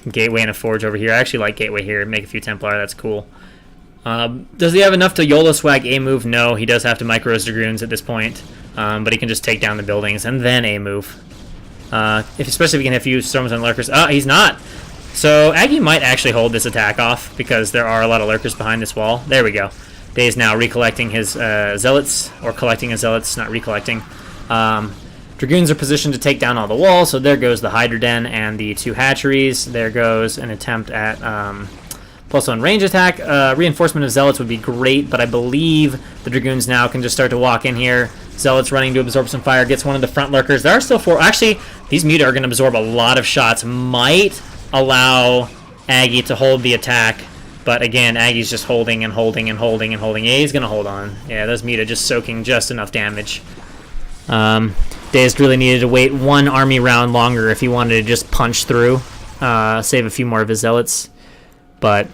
Gateway and a Forge over here. I actually like Gateway here. Make a few Templar. That's cool. Does he have enough to YOLO swag a move? No, he does have to micro his Dragoons at this point, but he can just take down the buildings and then a move. Especially if he can hit a few Storms and Lurkers. He's not. So Aggie might actually hold this attack off because there are a lot of Lurkers behind this wall. There we go. Dazed now recollecting his Zealots, or collecting his Zealots, not recollecting. Dragoons are positioned to take down all the walls, so there goes the Hydra Den and the 2 hatcheries. There goes an attempt at +1 range attack. Reinforcement of Zealots would be great, but I believe the Dragoons now can just start to walk in here. Zealots running to absorb some fire, gets one of the front Lurkers. There are still 4. Actually, these Muta are going to absorb a lot of shots. Might allow Aggie to hold the attack, but again, Aggie's just holding and holding and holding and holding. Yeah, he's going to hold on. Yeah, those Muta just soaking just enough damage. Dazed really needed to wait 1 army round longer if he wanted to just punch through, save a few more of his Zealots. But,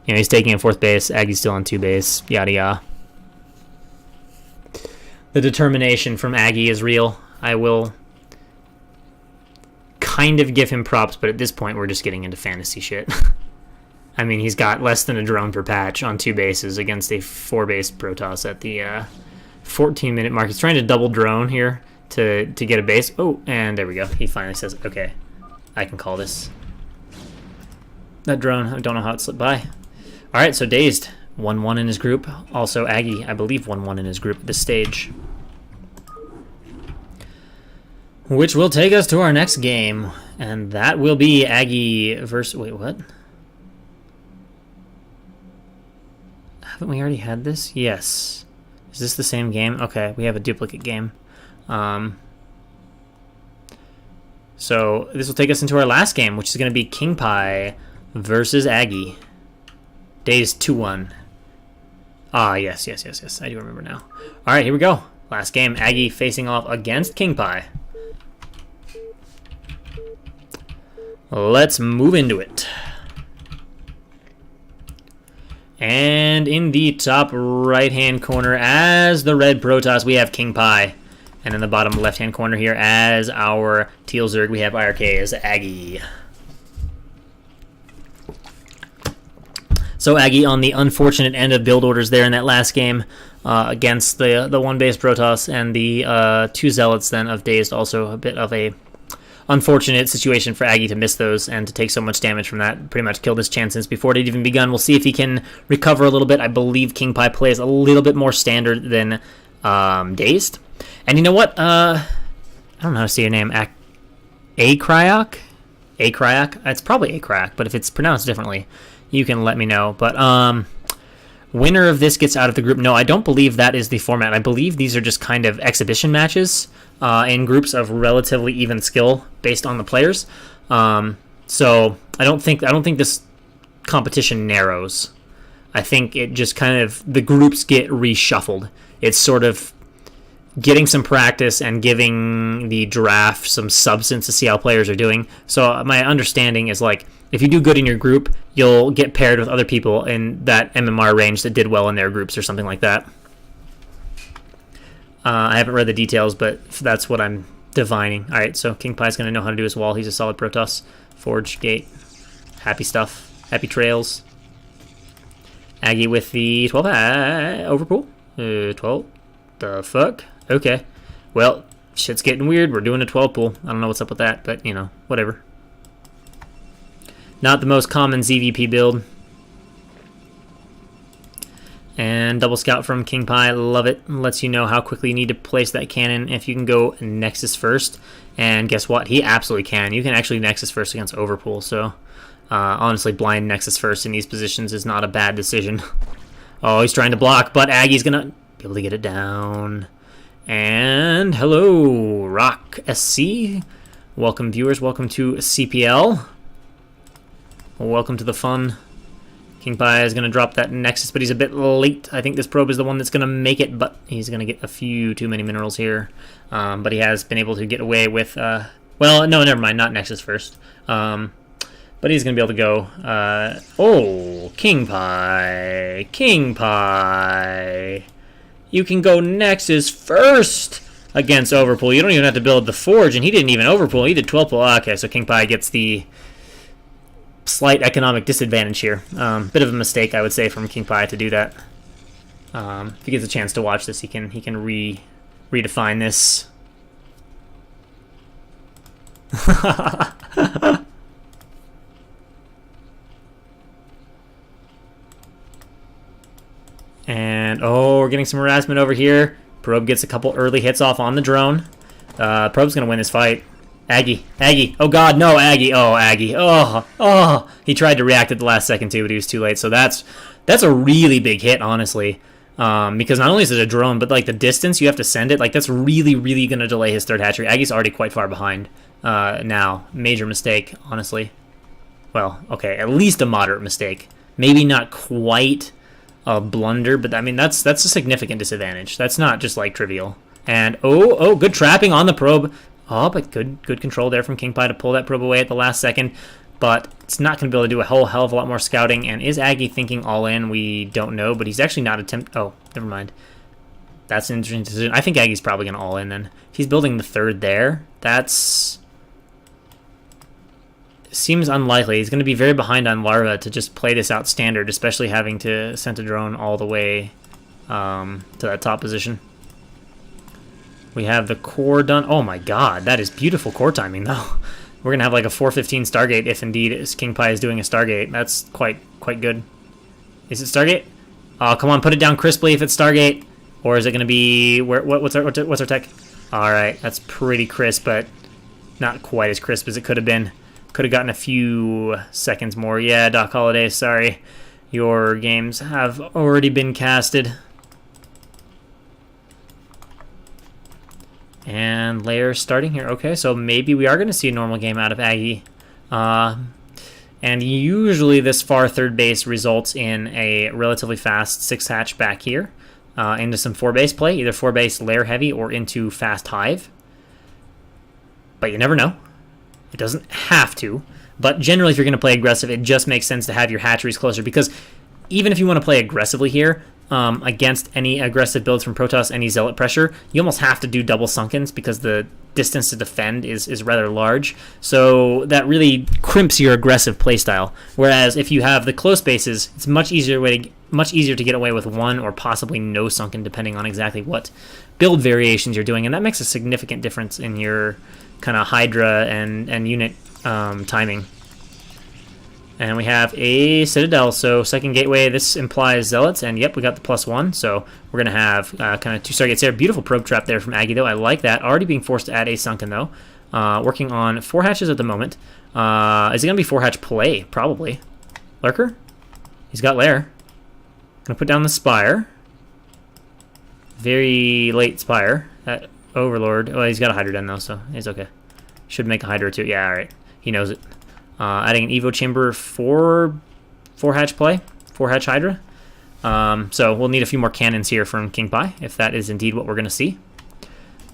you know, he's taking a 4th base. Aggie's still on 2 base. Yada yada. The determination from Aggie is real. I will kind of give him props, but at this point we're just getting into fantasy shit. I mean, he's got less than a drone per patch on 2 bases against a 4-base Protoss at the 14-minute mark. He's trying to double drone here to get a base. Oh, and there we go. He finally says, okay, I can call this. That drone, I don't know how it slipped by. All right, so Dazed, 1-1 in his group. Also Aggie, I believe, 1-1 in his group at this stage. Which will take us to our next game, and that will be Aggie versus... Wait, what? Haven't we already had this? Yes. Is this the same game? Okay, we have a duplicate game. So this will take us into our last game, which is going to be KingPi versus Aggie. Dazed 2-1. Yes. I do remember now. All right, here we go. Last game. Aggie facing off against KingPi. Let's move into it. And in the top right-hand corner, as the red Protoss, we have KingPi. And in the bottom left-hand corner here, as our teal Zerg, we have iRk-Agge. So Aggie on the unfortunate end of build orders there in that last game against the 1-base Protoss, and the 2 Zealots then of Dazed. Also a bit of a unfortunate situation for Aggie to miss those and to take so much damage from that. Pretty much killed his chances before it had even begun. We'll see if he can recover a little bit. I believe KingPi plays a little bit more standard than Dazed. And you know what? I don't know how to say your name. iRk-Agge? iRk-Agge? It's probably iRk-Agge, but if it's pronounced differently, you can let me know. But winner of this gets out of the group. No, I don't believe that is the format. I believe these are just kind of exhibition matches in groups of relatively even skill based on the players. So I don't think this competition narrows. I think it just kind of, the groups get reshuffled. It's sort of getting some practice and giving the draft some substance to see how players are doing. So my understanding is, like, if you do good in your group, you'll get paired with other people in that MMR range that did well in their groups or something like that. I haven't read the details, but that's what I'm divining. All right, so KingPi's going to know how to do his wall. He's a solid Protoss. Forge, gate, happy stuff, happy trails. Aggie with the 12 overpool. 12. The fuck? Okay. Well, shit's getting weird. We're doing a 12 pool. I don't know what's up with that, but, you know, whatever. Not the most common ZVP build. And double scout from KingPi. Love it. Lets you know how quickly you need to place that cannon if you can go Nexus first. And guess what? He absolutely can. You can actually Nexus first against overpool. So, honestly, blind Nexus first in these positions is not a bad decision. Oh, he's trying to block, but Aggie's going to be able to get it down. And hello, Rock SC. Welcome, viewers. Welcome to CPL. Welcome to the fun. KingPi is going to drop that Nexus, but he's a bit late. I think this probe is the one that's going to make it, but he's going to get a few too many minerals here. But he has been able to get away with... well, no, never mind. Not Nexus first. But he's going to be able to go... oh, KingPi. KingPi. You can go Nexus first against Overpool. You don't even have to build the Forge, and he didn't even Overpool. He did 12 pool. Okay, so KingPi gets the slight economic disadvantage here. Bit of a mistake, I would say, from KingPi to do that. If he gets a chance to watch this, he can redefine this. And, oh, we're getting some harassment over here. Probe gets a couple early hits off on the drone. Probe's going to win this fight. Aggie. Aggie. Oh, God, no, Aggie. Oh, Aggie. Oh. He tried to react at the last second, too, but he was too late. So that's a really big hit, honestly. Because not only is it a drone, but, like, the distance you have to send it, like, that's really, really going to delay his third hatchery. Aggie's already quite far behind now. Major mistake, honestly. Well, okay, at least a moderate mistake. Maybe not quite a blunder, but I mean that's a significant disadvantage. That's not just like trivial. And oh, good trapping on the probe. Oh, but good control there from KingPi to pull that probe away at the last second. But it's not going to be able to do a whole hell of a lot more scouting. And is Aggie thinking all in? We don't know, but he's actually not attempt. Oh, never mind. That's an interesting decision. I think Aggie's probably going to all in then. If he's building the third there, that's seems unlikely. He's going to be very behind on Larva to just play this out standard, especially having to send a drone all the way to that top position. We have the core done. Oh my god, that is beautiful core timing, though. We're going to have like a 415 Stargate if indeed KingPi is doing a Stargate. That's quite good. Is it Stargate? Oh, come on, put it down crisply if it's Stargate. Or is it going to be... what's our tech? Alright, that's pretty crisp, but not quite as crisp as it could have been. Could have gotten a few seconds more. Yeah, DocHoliday, sorry. Your games have already been casted. And layer starting here. Okay, so maybe we are going to see a normal game out of Aggie. And usually this far third base results in a relatively fast 6-hatch back here. Into some 4-base play, either 4-base layer heavy or into fast hive. But you never know. It doesn't have to, but generally if you're going to play aggressive, it just makes sense to have your hatcheries closer, because even if you want to play aggressively here, against any aggressive builds from Protoss, any Zealot pressure, you almost have to do double sunkens because the distance to defend is rather large, so that really crimps your aggressive playstyle. Whereas if you have the close bases, it's much easier to get away with one or possibly no sunken, depending on exactly what build variations you're doing, and that makes a significant difference in your kind of Hydra and unit timing. And we have a Citadel, so second gateway, this implies Zealots, and yep, we got the +1, so we're going to have kind of 2 Stargates there. Beautiful probe trap there from Aggie, though. I like that. Already being forced to add a Sunken, though. Working on 4 hatches at the moment. Is it going to be 4-hatch play? Probably. Lurker? He's got Lair. Going to put down the Spire. Very late Spire. Overlord. Oh, he's got a Hydra den, though, so he's okay. Should make a Hydra, too. Yeah, alright. He knows it. Adding an Evo Chamber for 4-hatch play. 4-hatch Hydra. So we'll need a few more cannons here from KingPi, if that is indeed what we're going to see.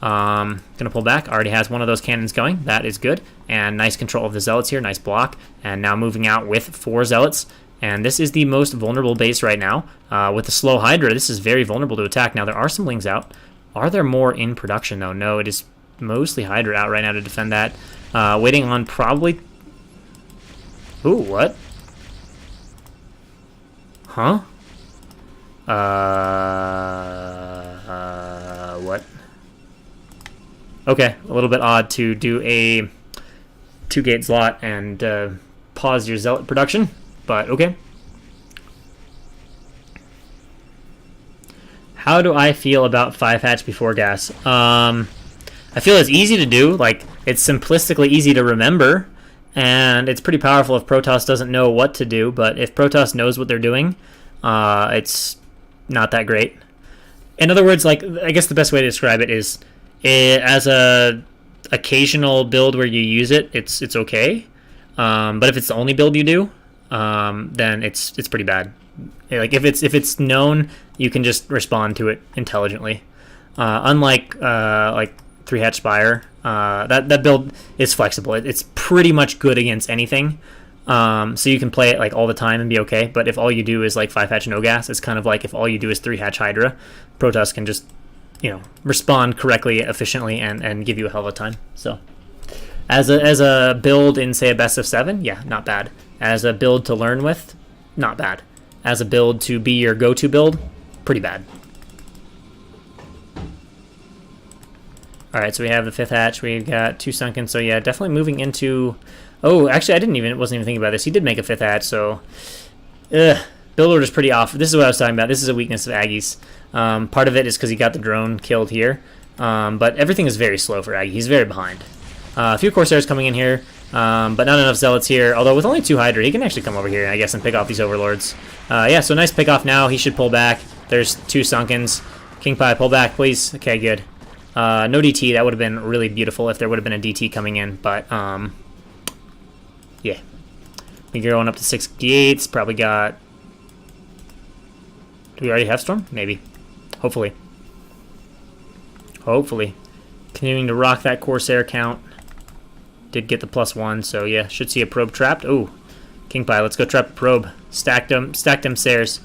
Going to pull back. Already has one of those cannons going. That is good. And nice control of the Zealots here. Nice block. And now moving out with 4 Zealots. And this is the most vulnerable base right now. With the slow Hydra, this is very vulnerable to attack. Now, there are some Lings out. Are there more in production, though? No, it is mostly Hydra out right now to defend that. Waiting on probably... Ooh, what? Huh? What? Okay, a little bit odd to do a 2-gate slot and pause your Zealot production, but okay. How do I feel about 5-hatch before gas? I feel it's easy to do, like, it's simplistically easy to remember, and it's pretty powerful if Protoss doesn't know what to do, but if Protoss knows what they're doing, it's not that great. In other words, like, I guess the best way to describe it is, as a occasional build where you use it, it's okay. But if it's the only build you do, then it's pretty bad. Like if it's known, you can just respond to it intelligently. Unlike like 3-hatch Spire, that build is flexible. It's pretty much good against anything. So you can play it like all the time and be okay. But if all you do is like 5-hatch no gas, it's kind of like if all you do is 3-hatch Hydra, Protoss can just respond correctly, efficiently, and give you a hell of a time. So as a build in say a best of 7, yeah, not bad. As a build to learn with, not bad. As a build to be your go-to build, pretty bad. All right, so we have the 5th hatch. We've got 2 sunken. So yeah, definitely moving into. Oh, actually, wasn't even thinking about this. He did make a 5th hatch, so build order's pretty off. This is what I was talking about. This is a weakness of Aggie's. Part of it is because he got the drone killed here, but everything is very slow for Aggie. He's very behind. A few Corsairs coming in here, but not enough Zealots here. Although with only 2 Hydra, he can actually come over here, I guess, and pick off these Overlords. Yeah, so nice pick off now. He should pull back. There's 2 Sunkens. KingPi, pull back, please. Okay, good. No DT. That would have been really beautiful if there would have been a DT coming in, but yeah. We're going up to 68s. Probably got. Do we already have Storm? Maybe. Hopefully. Hopefully. Continuing to rock that Corsair count. Did get the +1, so yeah, should see a probe trapped. Oh, KingPi, let's go trap a probe. Stack them Sairs.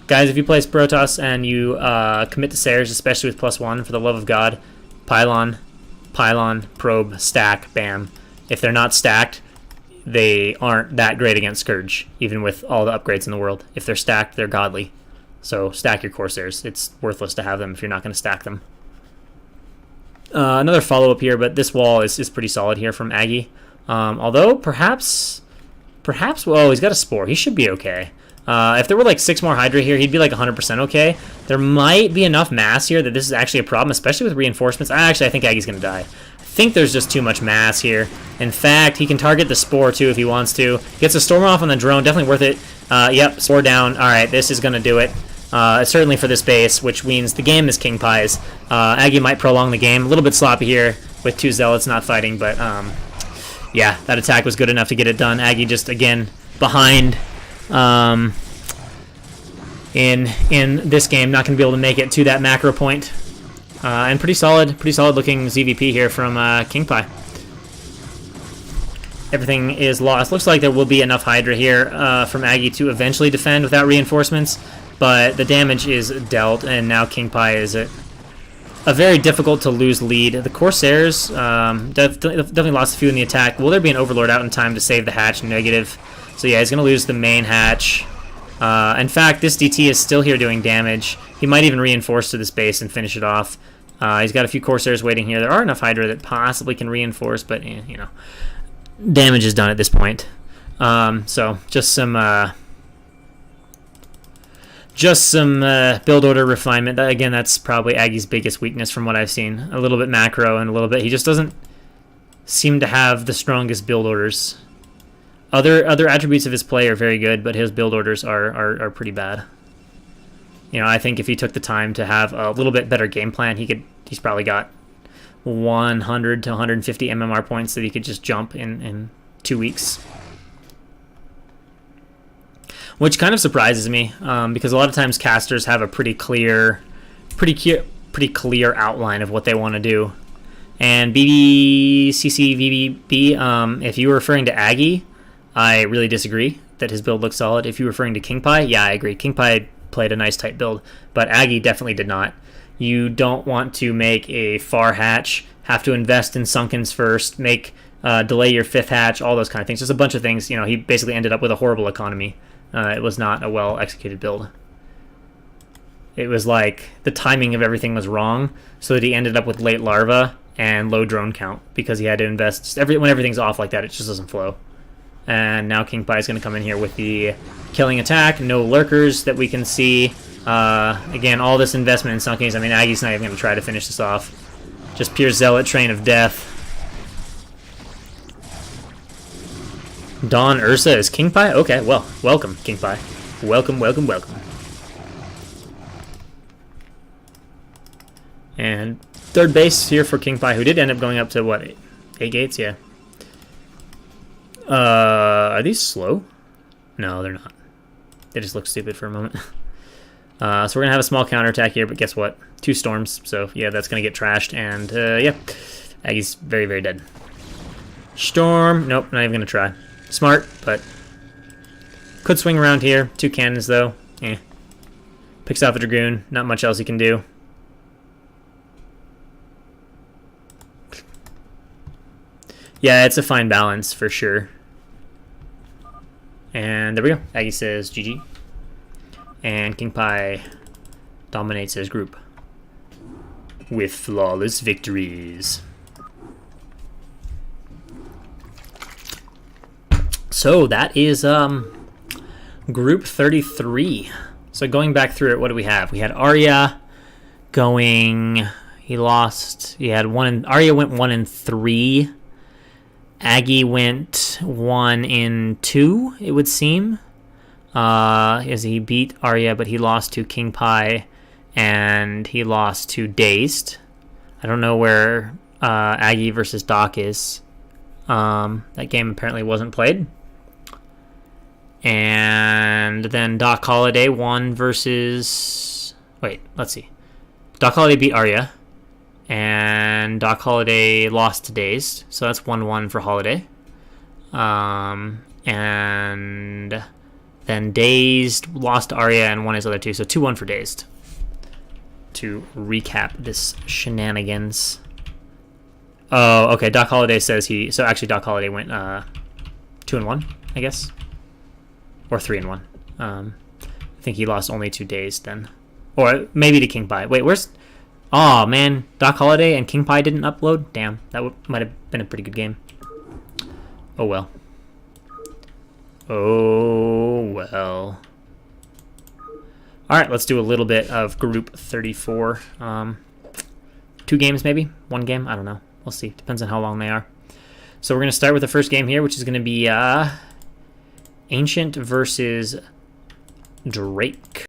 Guys, if you play Protoss and you commit to Sairs, especially with +1, for the love of God, pylon, probe, stack, bam. If they're not stacked, they aren't that great against Scourge, even with all the upgrades in the world. If they're stacked, they're godly. So stack your Corsairs. It's worthless to have them if you're not going to stack them. Another follow-up here, but this wall is pretty solid here from Aggie. Although, perhaps, well, he's got a Spore. He should be okay. If there were like 6 more Hydra here, he'd be like 100% okay. There might be enough mass here that this is actually a problem, especially with reinforcements. I think Aggie's going to die. I think there's just too much mass here. In fact, he can target the Spore too if he wants to. Gets a Storm off on the drone, definitely worth it. Yep, Spore down. All right, this is going to do it. Certainly for this base, which means the game is KingPi's. Aggie might prolong the game. A little bit sloppy here with 2 Zealots not fighting, but yeah, that attack was good enough to get it done. Aggie just, again, behind in this game. Not going to be able to make it to that macro point. And pretty solid looking ZVP here from KingPi. Everything is lost. Looks like there will be enough Hydra here from Aggie to eventually defend without reinforcements. But the damage is dealt, and now KingPi is a very difficult to lose lead. The Corsairs definitely lost a few in the attack. Will there be an Overlord out in time to save the hatch? Negative. So yeah, he's going to lose the main hatch. In fact, this DT is still here doing damage. He might even reinforce to this base and finish it off. He's got a few Corsairs waiting here. There are enough Hydra that possibly can reinforce, but damage is done at this point. So just some build order refinement. Again, that's probably Aggie's biggest weakness from what I've seen. A little bit macro and a little bit. He just doesn't seem to have the strongest build orders. Other attributes of his play are very good, but his build orders are pretty bad. I think if he took the time to have a little bit better game plan, he's probably got 100 to 150 MMR points that he could just jump in 2 weeks. Which kind of surprises me, because a lot of times casters have a pretty clear outline of what they want to do. And BBCCVBB, if you were referring to Aggie, I really disagree that his build looks solid. If you're referring to KingPi, yeah, I agree. KingPi played a nice tight build, but Aggie definitely did not. You don't want to make a far hatch, have to invest in Sunkens first, delay your 5th hatch, all those kind of things. Just a bunch of things. He basically ended up with a horrible economy. It was not a well-executed build. It was like the timing of everything was wrong, so that he ended up with late larva and low drone count because he had to invest. When everything's off like that, it just doesn't flow. And now KingPi is going to come in here with the killing attack. No lurkers that we can see. Again, all this investment in Sunkens. I mean, Aggie's not even going to try to finish this off. Just pure zealot train of death. Dawn Ursa is KingPi? Okay, well, welcome, KingPi. Welcome. And third base here for KingPi, who did end up going up to, what, 8 gates? Yeah. Are these slow? No, they're not. They just look stupid for a moment. So we're going to have a small counterattack here, but guess what? 2 storms, so yeah, that's going to get trashed, and yeah, Aggie's very, very dead. Storm, nope, not even going to try. Smart, but could swing around here. 2 cannons, though. Picks off a Dragoon, not much else he can do. Yeah, it's a fine balance, for sure. And there we go. Aggie says GG. And KingPi dominates his group with flawless victories. So that is group 33. So going back through it, what do we have? We had Arya going. He lost. He had Arya went 1-3. Aggie went 1-2. It would seem. As he beat Arya, but he lost to KingPi, and he lost to Dazed. I don't know where Aggie versus Doc is. That game apparently wasn't played. And then DocHoliday won versus... Wait, let's see. DocHoliday beat Arya, and DocHoliday lost to Dazed, so that's 1-1 for Holiday. And... Then Dazed lost to Arya and won his other 2, so 2-1 for Dazed. To recap this shenanigans. Oh, okay, DocHoliday says he... So actually DocHoliday went 2-1, I guess. Or 3-1. I think he lost only to Dazed then. Or maybe to KingPi. Wait, where's... Oh, man, DocHoliday and KingPi didn't upload? Damn, that might have been a pretty good game. Oh, well. Oh, well. Alright, let's do a little bit of Group 34. 2 games, maybe? 1 game? I don't know. We'll see. Depends on how long they are. So we're going to start with the first game here, which is going to be Ancient versus Drake.